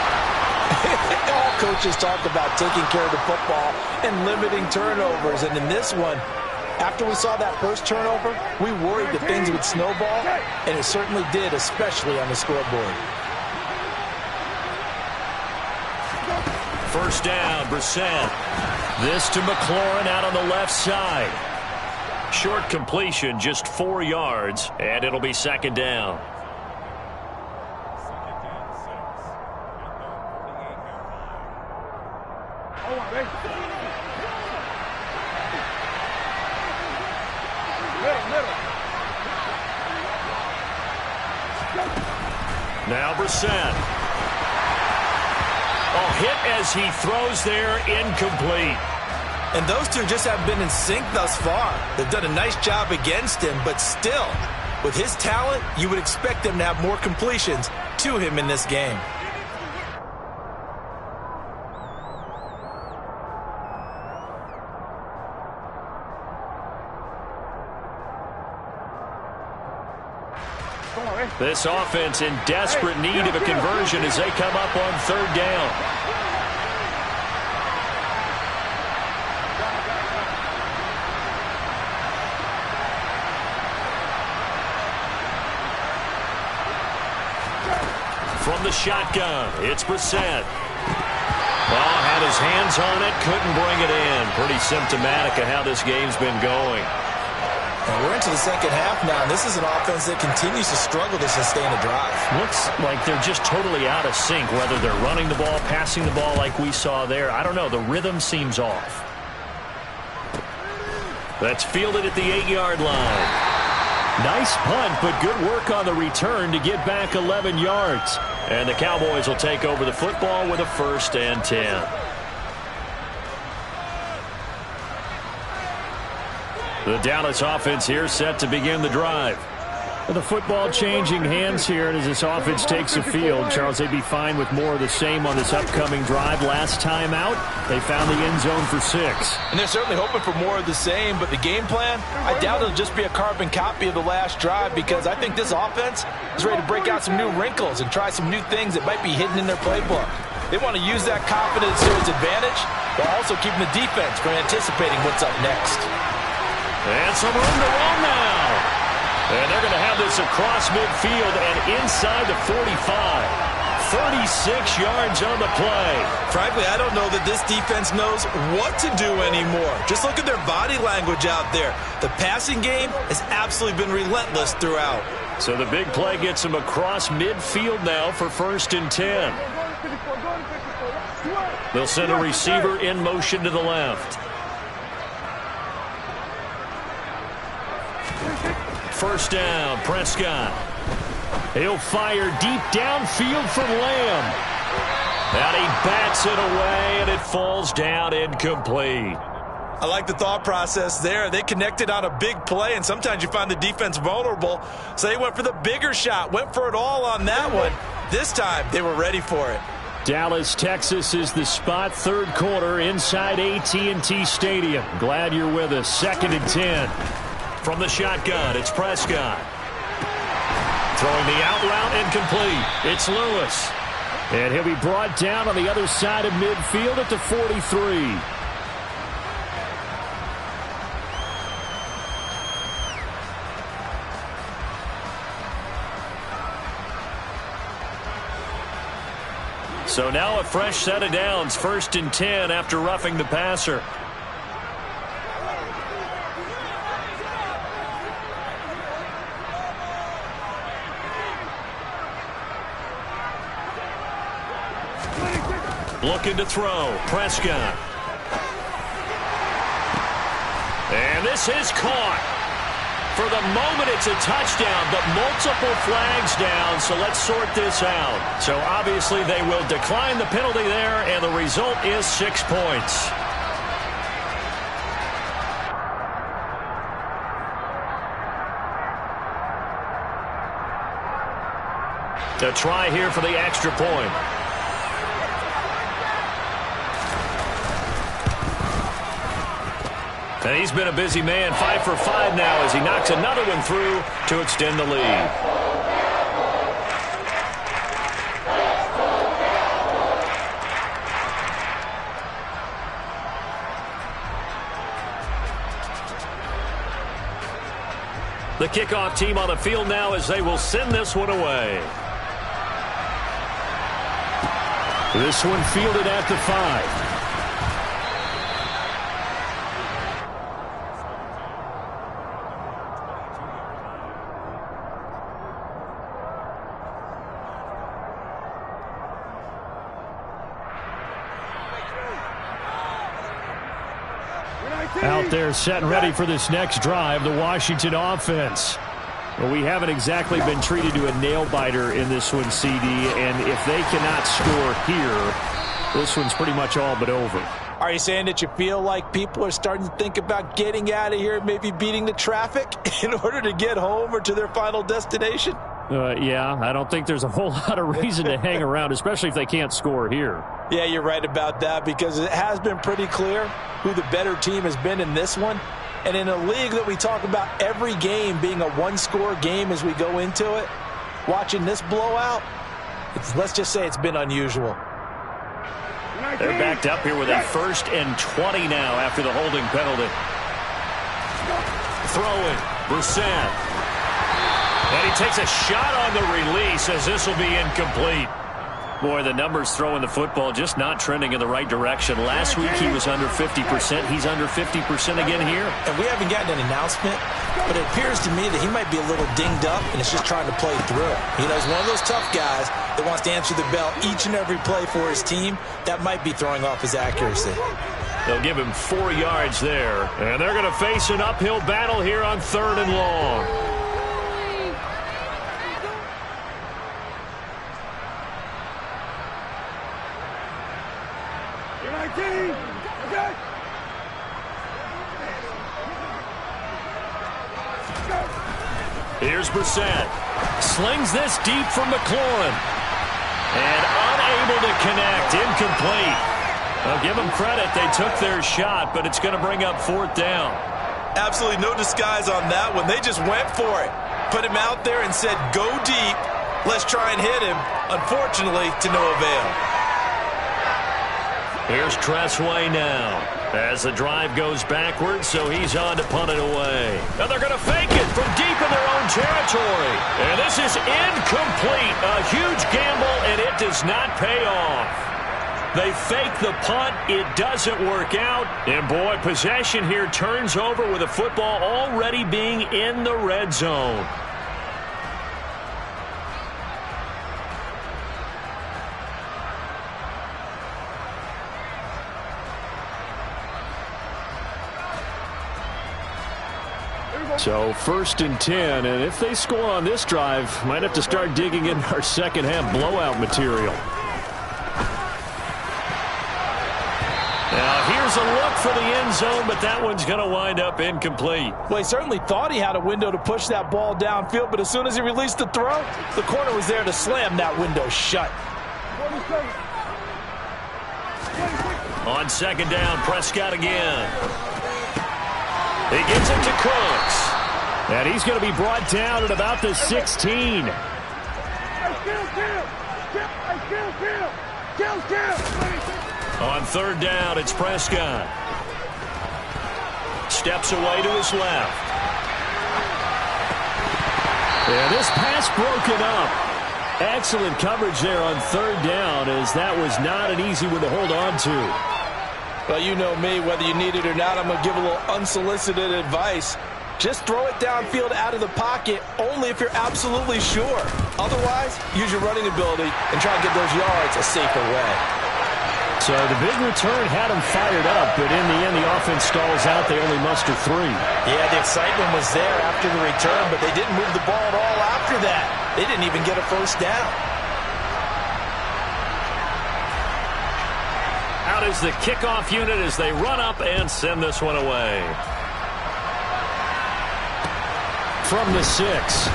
all coaches talk about taking care of the football and limiting turnovers. And in this one, after we saw that first turnover, we worried that things would snowball, and it certainly did, especially on the scoreboard. First down, Brissett. This to McLaurin out on the left side. Short completion, just 4 yards, and it'll be 2nd down. Now Brissett. Hit as he throws there, incomplete. And those two just haven't been in sync thus far. They've done a nice job against him, but still, with his talent, you would expect them to have more completions to him in this game. This offense in desperate need of a conversion as they come up on 3rd down. From the shotgun, it's Brissett. Oh, had his hands on it, couldn't bring it in. Pretty symptomatic of how this game's been going. And we're into the second half now, and this is an offense that continues to struggle to sustain a drive. Looks like they're just totally out of sync, whether they're running the ball, passing the ball like we saw there. I don't know. The rhythm seems off. That's fielded at the 8-yard line. Nice punt, but good work on the return to get back 11 yards. And the Cowboys will take over the football with a 1st and 10. The Dallas offense here set to begin the drive. With the football changing hands here, and as this offense takes the field, Charles, they'd be fine with more of the same on this upcoming drive. Last time out, they found the end zone for 6. And they're certainly hoping for more of the same, but the game plan, I doubt it'll just be a carbon copy of the last drive, because I think this offense is ready to break out some new wrinkles and try some new things that might be hidden in their playbook. They want to use that confidence to its advantage, while also keeping the defense from anticipating what's up next. And some room to run now. And they're going to have this across midfield and inside the 45. 36 yards on the play. Frankly, I don't know that this defense knows what to do anymore. Just look at their body language out there. The passing game has absolutely been relentless throughout. So the big play gets them across midfield now for 1st and 10. They'll send a receiver in motion to the left. First down, Prescott. He'll fire deep downfield for Lamb. And he bats it away, and it falls down incomplete. I like the thought process there. They connected on a big play, and sometimes you find the defense vulnerable. So they went for the bigger shot, went for it all on that one. This time, they were ready for it. Dallas, Texas is the spot. 3rd quarter inside AT&T Stadium. Glad you're with us. 2nd and 10. From the shotgun, it's Prescott. Throwing the out route incomplete. It's Lewis. And he'll be brought down on the other side of midfield at the 43. So now a fresh set of downs. 1st and 10 after roughing the passer. Looking to throw. Prescott. And this is caught. For the moment, it's a touchdown, but multiple flags down, so let's sort this out. So obviously they will decline the penalty there, and the result is 6 points. A try here for the extra point. And he's been a busy man, 5 for 5 now as he knocks another one through to extend the lead. The kickoff team on the field now as they will send this one away. This one fielded at the 5. Out there set and ready for this next drive, the Washington offense. Well, we haven't exactly been treated to a nail-biter in this one, CD, and if they cannot score here, this one's pretty much all but over. Are you saying that you feel like people are starting to think about getting out of here, maybe beating the traffic in order to get home or to their final destination? Yeah, I don't think there's a whole lot of reason to hang around, especially if they can't score here. Yeah, you're right about that, because it has been pretty clear who the better team has been in this one. And in a league that we talk about every game being a one-score game as we go into it, watching this blowout, let's just say it's been unusual. They're backed up here with a 1st and 20 now after the holding penalty. Throwing, Brissett. And he takes a shot on the release as this will be incomplete. Boy, the numbers throwing the football just not trending in the right direction. Last week he was under 50%. He's under 50% again here. And we haven't gotten an announcement, but it appears to me that he might be a little dinged up and is just trying to play through. You know, he's one of those tough guys that wants to answer the bell each and every play for his team. That might be throwing off his accuracy. They'll give him 4 yards there. And they're going to face an uphill battle here on 3rd and long. You're 19. Okay. Here's Brissett. Slings this deep from McLaurin. And unable to connect. Incomplete. I'll give them credit. They took their shot, but it's going to bring up 4th down. Absolutely no disguise on that one. They just went for it. Put him out there and said, go deep. Let's try and hit him. Unfortunately, to no avail. Here's Tressway now. As the drive goes backwards, so he's on to punt it away. And they're going to fake it from deep in their own territory. And this is incomplete. A huge gamble, and it does not pay off. They fake the punt. It doesn't work out. And, boy, possession here turns over with the football already being in the red zone. So 1st and 10, and if they score on this drive, might have to start digging in our second half blowout material. Now here's a look for the end zone, but that one's going to wind up incomplete. Well, he certainly thought he had a window to push that ball downfield, but as soon as he released the throw, the corner was there to slam that window shut. On 2nd down, Prescott again. He gets it to Cooks. And he's going to be brought down at about the 16. On 3rd down, it's Prescott. Steps away to his left. And this pass broken up. Excellent coverage there on 3rd down, as that was not an easy one to hold on to. Well, you know me, whether you need it or not, I'm going to give a little unsolicited advice. Just throw it downfield out of the pocket, only if you're absolutely sure. Otherwise, use your running ability and try and get those yards a safer way. So the big return had them fired up, but in the end, the offense stalls out. They only muster 3. Yeah, the excitement was there after the return, but they didn't move the ball at all after that. They didn't even get a 1st down. Out is the kickoff unit as they run up and send this one away. From the 6.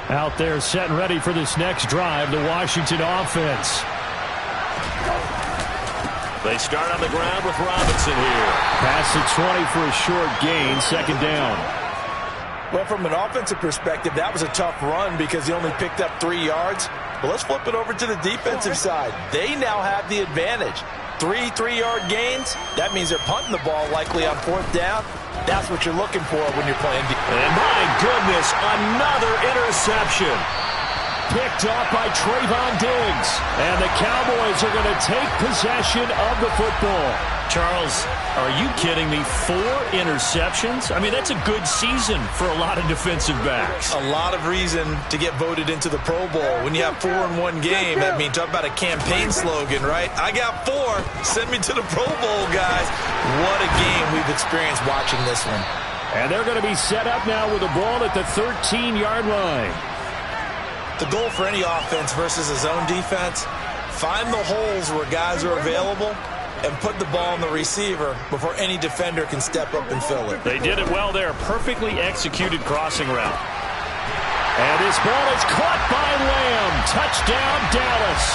Out there set and ready for this next drive, the Washington offense. They start on the ground with Robinson here. Pass to 20 for a short gain, 2nd down. Well, from an offensive perspective, that was a tough run because he only picked up 3 yards. But let's flip it over to the defensive side. They now have the advantage. 3 3-yard gains, that means they're punting the ball likely on 4th down. That's what you're looking for when you're playing defense. And my goodness, another interception. Picked off by Trayvon Diggs. And the Cowboys are going to take possession of the football. Charles, are you kidding me? 4 interceptions? I mean, that's a good season for a lot of defensive backs. A lot of reason to get voted into the Pro Bowl. When you have 4 in one game, that means talk about a campaign slogan, right? I got 4. Send me to the Pro Bowl, guys. What a game we've experienced watching this one. And they're going to be set up now with the ball at the 13-yard line. The goal for any offense versus a zone defense, find the holes where guys are available and put the ball on the receiver before any defender can step up and fill it. They did it well there. Perfectly executed crossing route. And this ball is caught by Lamb. Touchdown, Dallas.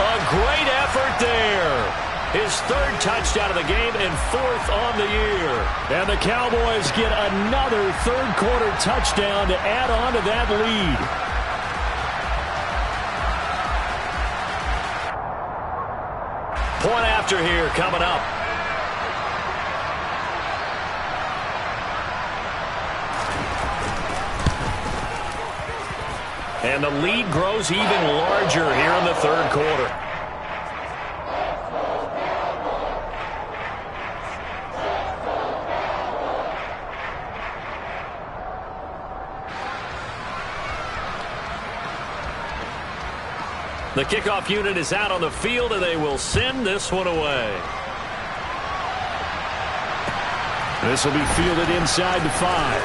A great effort there. His 3rd touchdown of the game and 4th on the year. And the Cowboys get another 3rd quarter touchdown to add on to that lead. Point after here coming up. And the lead grows even larger here in the third quarter. The kickoff unit is out on the field, and they will send this one away. This will be fielded inside the 5.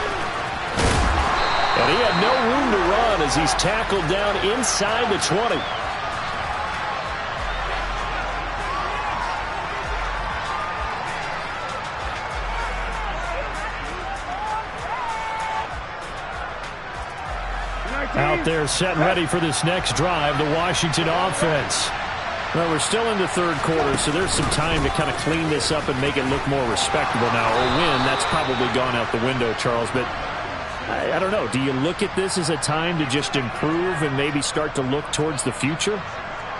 And he had no room to run as he's tackled down inside the 20. Out there set and ready for this next drive, the Washington offense. Well, we're still in the third quarter, so there's some time to kind of clean this up and make it look more respectable now. A win, that's probably gone out the window, Charles. But I don't know. Do you look at this as a time to just improve and maybe start to look towards the future?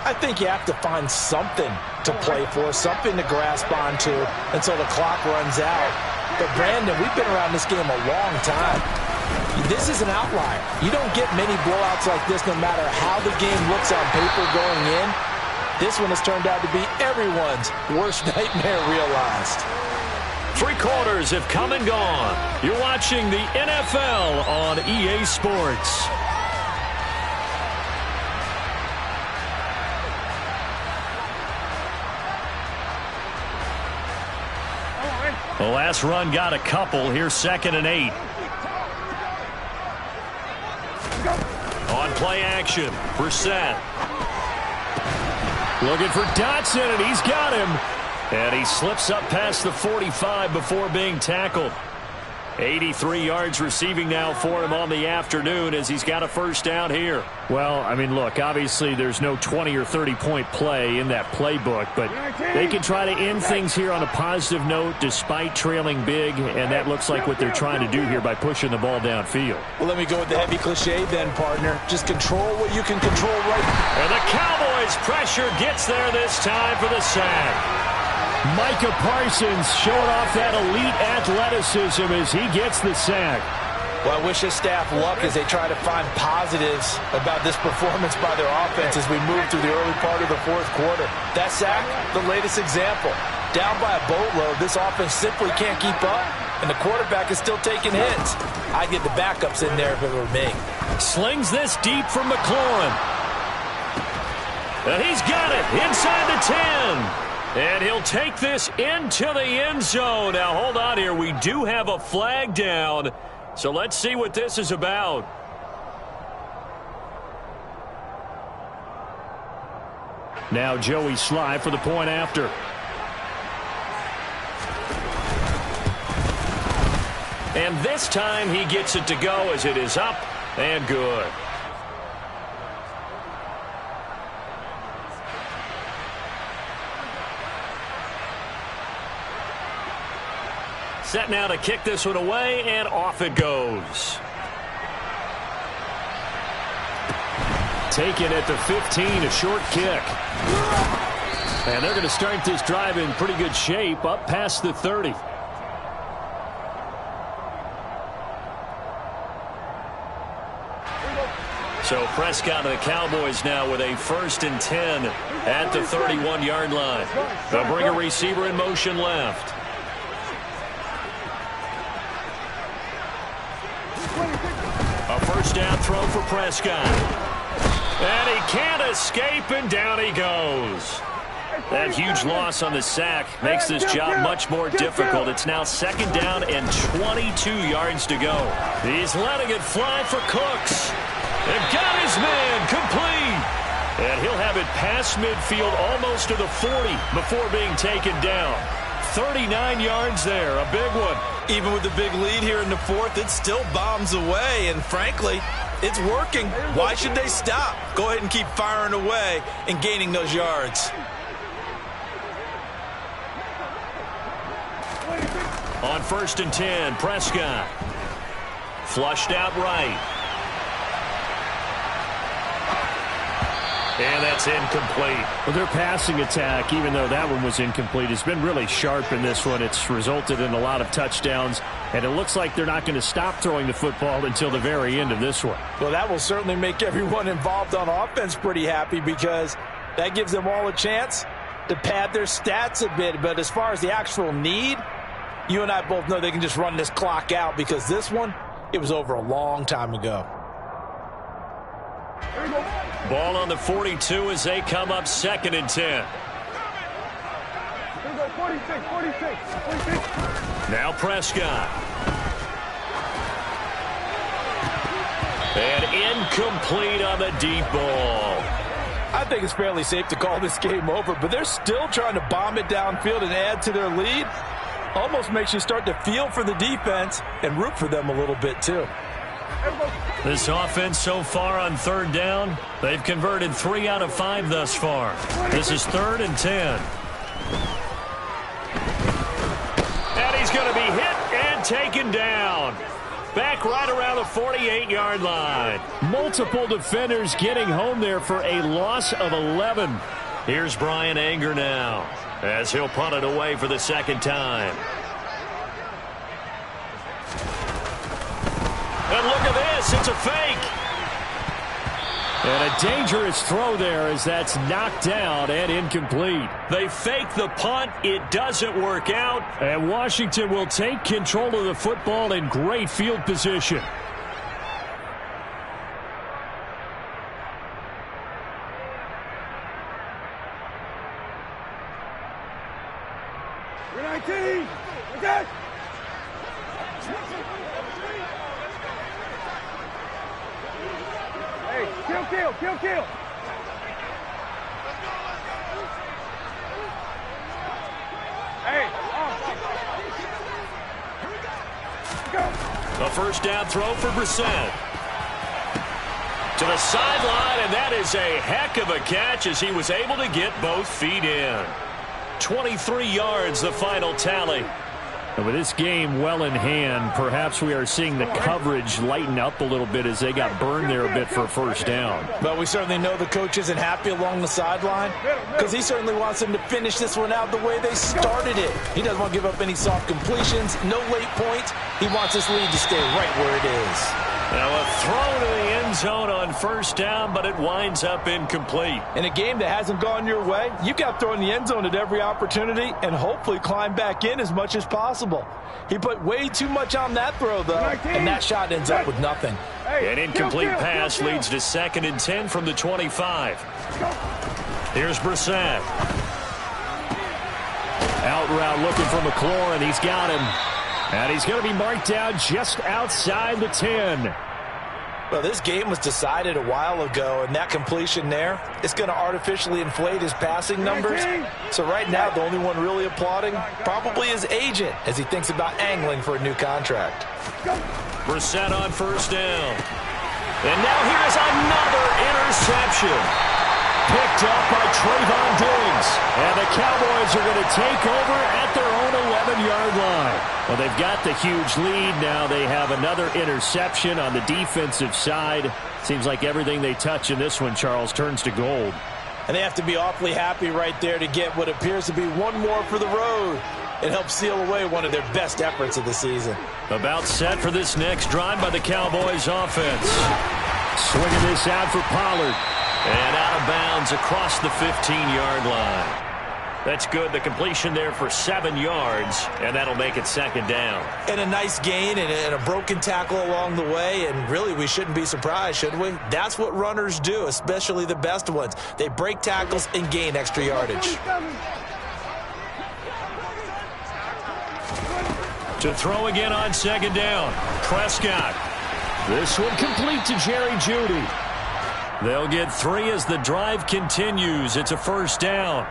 I think you have to find something to play for, something to grasp onto until the clock runs out. But, Brandon, we've been around this game a long time. This is an outlier. You don't get many blowouts like this no matter how the game looks on paper going in. This one has turned out to be everyone's worst nightmare realized. 3 quarters have come and gone. You're watching the NFL on EA Sports. The last run got a couple. Here's 2nd and 8. On play action, Brissett. Looking for Dotson, and he's got him. And he slips up past the 45 before being tackled. 83 yards receiving now for him on the afternoon as he's got a first down here. Well, I mean, look, obviously there's no 20 or 30-point play in that playbook, but they can try to end things here on a positive note despite trailing big, and that looks like what they're trying to do here by pushing the ball downfield. Well, let me go with the heavy cliche then, partner. Just control what you can control right. And the Cowboys' pressure gets there this time for the sack. Micah Parsons showing off that elite athleticism as he gets the sack. Well, I wish his staff luck as they try to find positives about this performance by their offense as we move through the early part of the fourth quarter. That sack, the latest example. Down by a boatload, this offense simply can't keep up, and the quarterback is still taking hits. I'd get the backups in there if it were me. Slings this deep from McLaurin. And he's got it inside the 10. And he'll take this into the end zone. Now, hold on here. We do have a flag down. So let's see what this is about. Now Joey Sly for the point after. And this time he gets it to go as it is up and good. Set now to kick this one away, and off it goes. Taken at the 15, a short kick. And they're going to start this drive in pretty good shape, up past the 30. So Prescott and the Cowboys now with a 1st and 10 at the 31-yard line. They'll bring a receiver in motion left. A first down throw for Prescott. And he can't escape, and down he goes. That huge loss on the sack makes this job much more difficult. It's now 2nd down and 22 yards to go. He's letting it fly for Cooks. And got his man complete. And he'll have it past midfield almost to the 40 before being taken down. 39 yards there, a big one. Even with the big lead here in the fourth, it still bombs away, and frankly, it's working. Why should they stop? Go ahead and keep firing away and gaining those yards. On 1st and 10, Prescott. Flushed out right. And that's incomplete. Well, their passing attack, even though that one was incomplete, has been really sharp in this one. It's resulted in a lot of touchdowns, and it looks like they're not going to stop throwing the football until the very end of this one. Well, that will certainly make everyone involved on offense pretty happy because that gives them all a chance to pad their stats a bit. But as far as the actual need, you and I both know they can just run this clock out because this one, it was over a long time ago. Ball on the 42 as they come up 2nd and 10. Here we go, 46. Now Prescott. And incomplete on the deep ball. I think it's fairly safe to call this game over, but they're still trying to bomb it downfield and add to their lead. Almost makes you start to feel for the defense and root for them a little bit too. This offense so far on 3rd down, they've converted 3 out of 5 thus far. This is 3rd and 10. And he's going to be hit and taken down. Back right around the 48-yard line. Multiple defenders getting home there for a loss of 11. Here's Brian Anger now as he'll punt it away for the 2nd time. And look at this, it's a fake. And a dangerous throw there as that's knocked down and incomplete. They fake the punt, it doesn't work out. And Washington will take control of the football in great field position. We're 19. Okay. Hey, kill. Hey, go. A 1st down throw for Brissett. To the sideline, and that is a heck of a catch as he was able to get both feet in. 23 yards, the final tally. And with this game well in hand, perhaps we are seeing the coverage lighten up a little bit as they got burned there a bit for a 1st down. But we certainly know the coach isn't happy along the sideline because he certainly wants them to finish this one out the way they started it. He doesn't want to give up any soft completions, no late points. He wants this lead to stay right where it is. Now a throw to the end zone on 1st down, but it winds up incomplete. In a game that hasn't gone your way, you've got to throw in the end zone at every opportunity and hopefully climb back in as much as possible. He put way too much on that throw, though, and that shot ends up with nothing. An incomplete pass leads to 2nd and 10 from the 25. Here's Brissett. Out route looking for McLaurin, and he's got him. And he's going to be marked down just outside the 10. Well, this game was decided a while ago, and that completion there, it's going to artificially inflate his passing numbers. So right now, the only one really applauding probably his agent as he thinks about angling for a new contract. Brissett on 1st down. And now here's another interception. Picked up by Trayvon Diggs. And the Cowboys are going to take over at their own 11-yard line. Well, they've got the huge lead. Now they have another interception on the defensive side. Seems like everything they touch in this one, Charles, turns to gold. And they have to be awfully happy right there to get what appears to be one more for the road. It helps seal away one of their best efforts of the season. About set for this next drive by the Cowboys offense. Swinging this out for Pollard. And out of bounds across the 15-yard line. That's good. The completion there for 7 yards, and that'll make it 2nd down. And a nice gain and a broken tackle along the way, and really we shouldn't be surprised, should we? That's what runners do, especially the best ones. They break tackles and gain extra yardage. To throw again on 2nd down, Prescott. This one complete to Jerry Jeudy. They'll get 3 as the drive continues. It's a 1st down.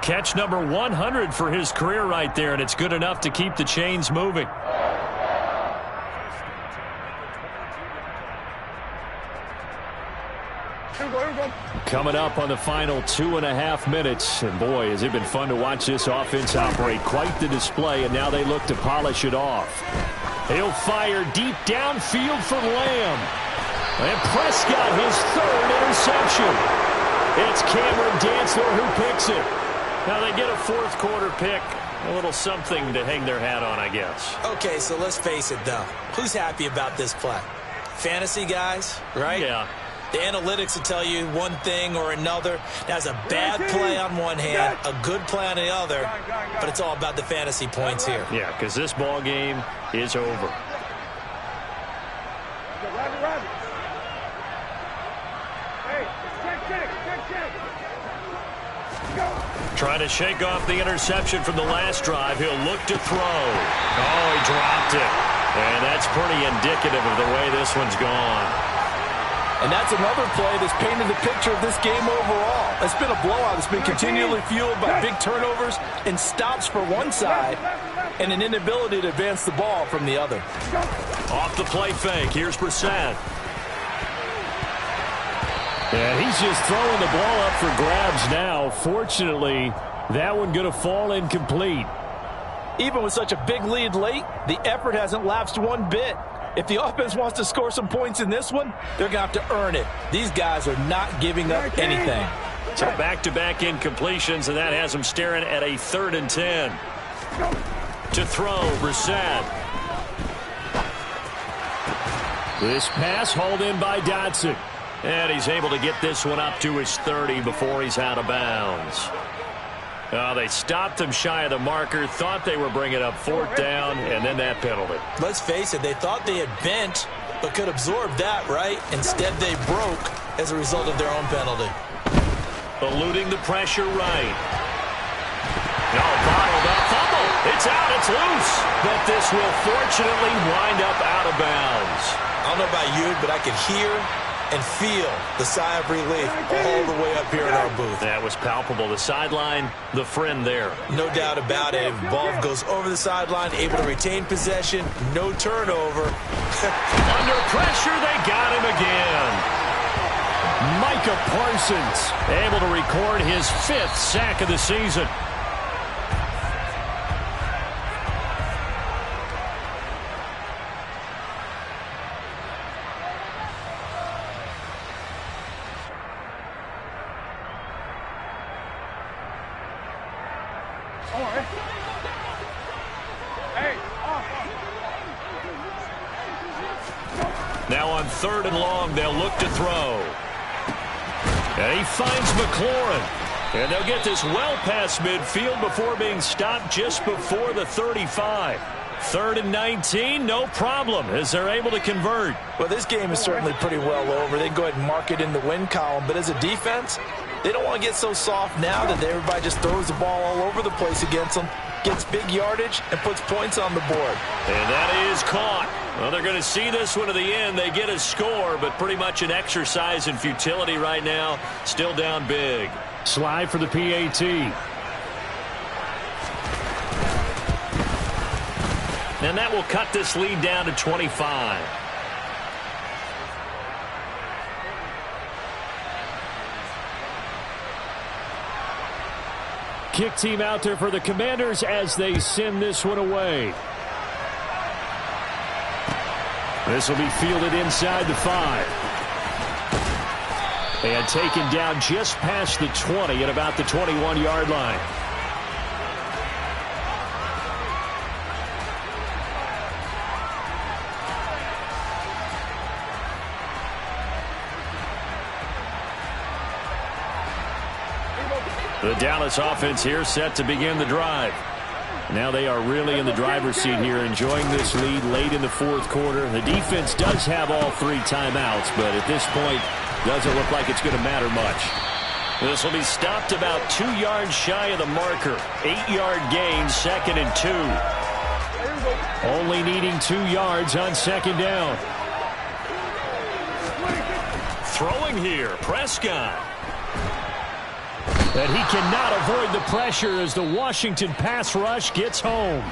Catch number 100 for his career right there, and it's good enough to keep the chains moving. Coming up on the final 2.5 minutes. And boy, has it been fun to watch this offense operate. Quite the display, and now they look to polish it off. He'll fire deep downfield for Lamb. And Prescott, his 3rd interception. It's Cameron Dantzler who picks it. Now they get a fourth quarter pick. A little something to hang their hat on, I guess. Okay, so let's face it, though. Who's happy about this play? Fantasy guys, right? Yeah. The analytics will tell you one thing or another. That's a bad play on one hand, a good play on the other, but it's all about the fantasy points here. Yeah, because this ball game is over. Trying to shake off the interception from the last drive. He'll look to throw. Oh, he dropped it. And that's pretty indicative of the way this one's gone. And that's another play that's painted the picture of this game overall. It's been a blowout. It's been continually fueled by big turnovers and stops for one side and an inability to advance the ball from the other. Off the play fake. Here's Brissett. And he's just throwing the ball up for grabs now. Fortunately, that one going to fall incomplete. Even with such a big lead late, the effort hasn't lapsed one bit. If the offense wants to score some points in this one, they're going to have to earn it. These guys are not giving up anything. So back-to-back incompletions, and that has them staring at a 3rd and 10. To throw, Brissett. This pass hauled in by Dotson. And he's able to get this one up to his 30 before he's out of bounds. They stopped him shy of the marker, thought they were bringing up 4th down, and then that penalty. Let's face it, they thought they had bent, but could absorb that, right? Instead, they broke as a result of their own penalty. Eluding the pressure right. No, bottled up, fumble. It's out, it's loose. But this will fortunately wind up out of bounds. I don't know about you, but I could hear and feel the sigh of relief all the way up here in our booth. That was palpable. The sideline, the friend there. No doubt about it. Ball goes over the sideline, able to retain possession, no turnover. Under pressure, they got him again. Micah Parsons able to record his 5th sack of the season. Now on 3rd and long, they'll look to throw. And he finds McLaurin. And they'll get this well past midfield before being stopped just before the 35. 3rd and 19, no problem, as they're able to convert. Well, this game is certainly pretty well over. They can go ahead and mark it in the win column. But as a defense, they don't want to get so soft now that everybody just throws the ball all over the place against them, gets big yardage, and puts points on the board. And that is caught. Well, they're going to see this one to the end. They get a score, but pretty much an exercise in futility right now. Still down big. Slide for the PAT. And that will cut this lead down to 25. Kick team out there for the Commanders as they send this one away. This will be fielded inside the 5. And taken down just past the 20 at about the 21-yard line. The Dallas offense here set to begin the drive. Now they are really in the driver's seat here, enjoying this lead late in the 4th quarter. The defense does have all 3 timeouts, but at this point, doesn't look like it's going to matter much. This will be stopped about 2 yards shy of the marker. 8-yard gain, 2nd and 2. Only needing 2 yards on 2nd down. Throwing here, Prescott. And he cannot avoid the pressure as the Washington pass rush gets home.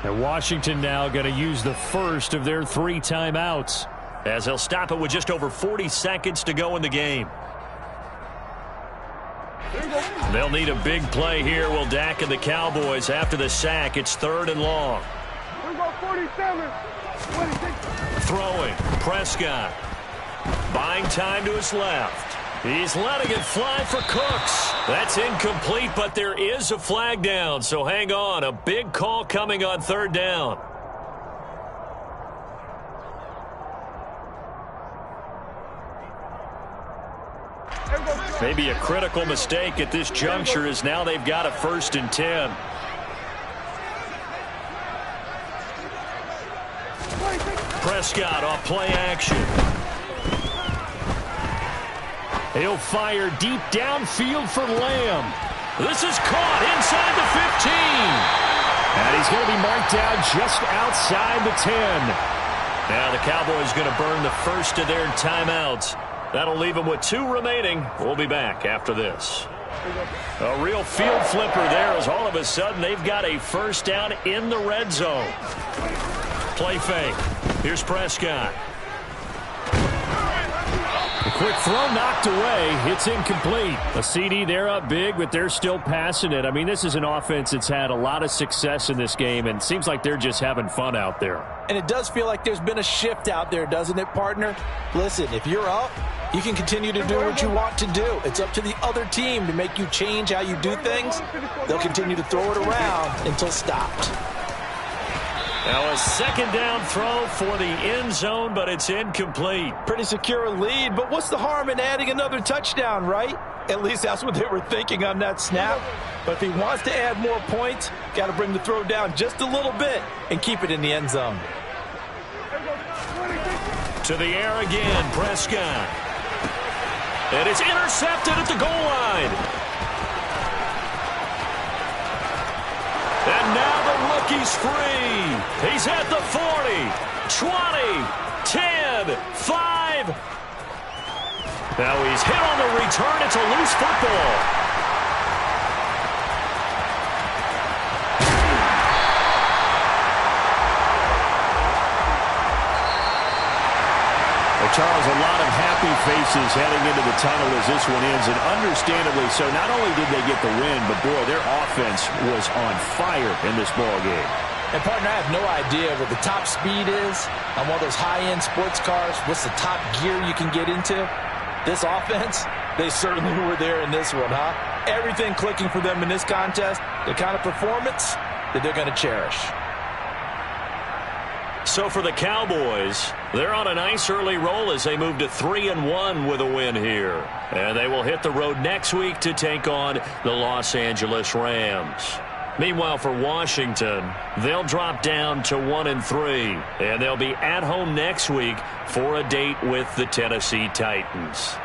And Washington now going to use the first of their 3 timeouts, as they'll stop it with just over 40 seconds to go in the game. They'll need a big play here, will Dak and the Cowboys after the sack. It's 3rd and long. Throwing, Prescott. Buying time to his left. He's letting it fly for Cooks. That's incomplete, but there is a flag down, so hang on. A big call coming on third down. Maybe a critical mistake at this juncture as now they've got a 1st and 10. Prescott off play action. He'll fire deep downfield for Lamb. This is caught inside the 15. And he's going to be marked down just outside the 10. Now the Cowboys going to burn the first of their timeouts. That'll leave them with 2 remaining. We'll be back after this. A real field flipper there as all of a sudden they've got a 1st down in the red zone. Play fake. Here's Prescott. A quick throw knocked away. It's incomplete. A CD, they're up big, but they're still passing it. I mean, this is an offense that's had a lot of success in this game, and it seems like they're just having fun out there. And it does feel like there's been a shift out there, doesn't it, partner? Listen, if you're up, you can continue to do what you want to do. It's up to the other team to make you change how you do things. They'll continue to throw it around until stopped. Now a 2nd down throw for the end zone, but it's incomplete. Pretty secure lead, but what's the harm in adding another touchdown, right? At least that's what they were thinking on that snap. But if he wants to add more points, got to bring the throw down just a little bit and keep it in the end zone. To the air again, Prescott. And it's intercepted at the goal line. And now the rookie's free. He's at the 40, 20, 10, 5. Now he's hit on the return. It's a loose football. Charles, a lot of happy faces heading into the tunnel as this one ends, and understandably so. Not only did they get the win, but, boy, their offense was on fire in this ball game. And, partner, I have no idea what the top speed is on one of those high-end sports cars. What's the top gear you can get into? This offense, they certainly were there in this one, huh? Everything clicking for them in this contest, the kind of performance that they're going to cherish. So for the Cowboys, they're on a nice early roll as they move to 3-1 with a win here. And they will hit the road next week to take on the Los Angeles Rams. Meanwhile, for Washington, they'll drop down to 1-3. And they'll be at home next week for a date with the Tennessee Titans.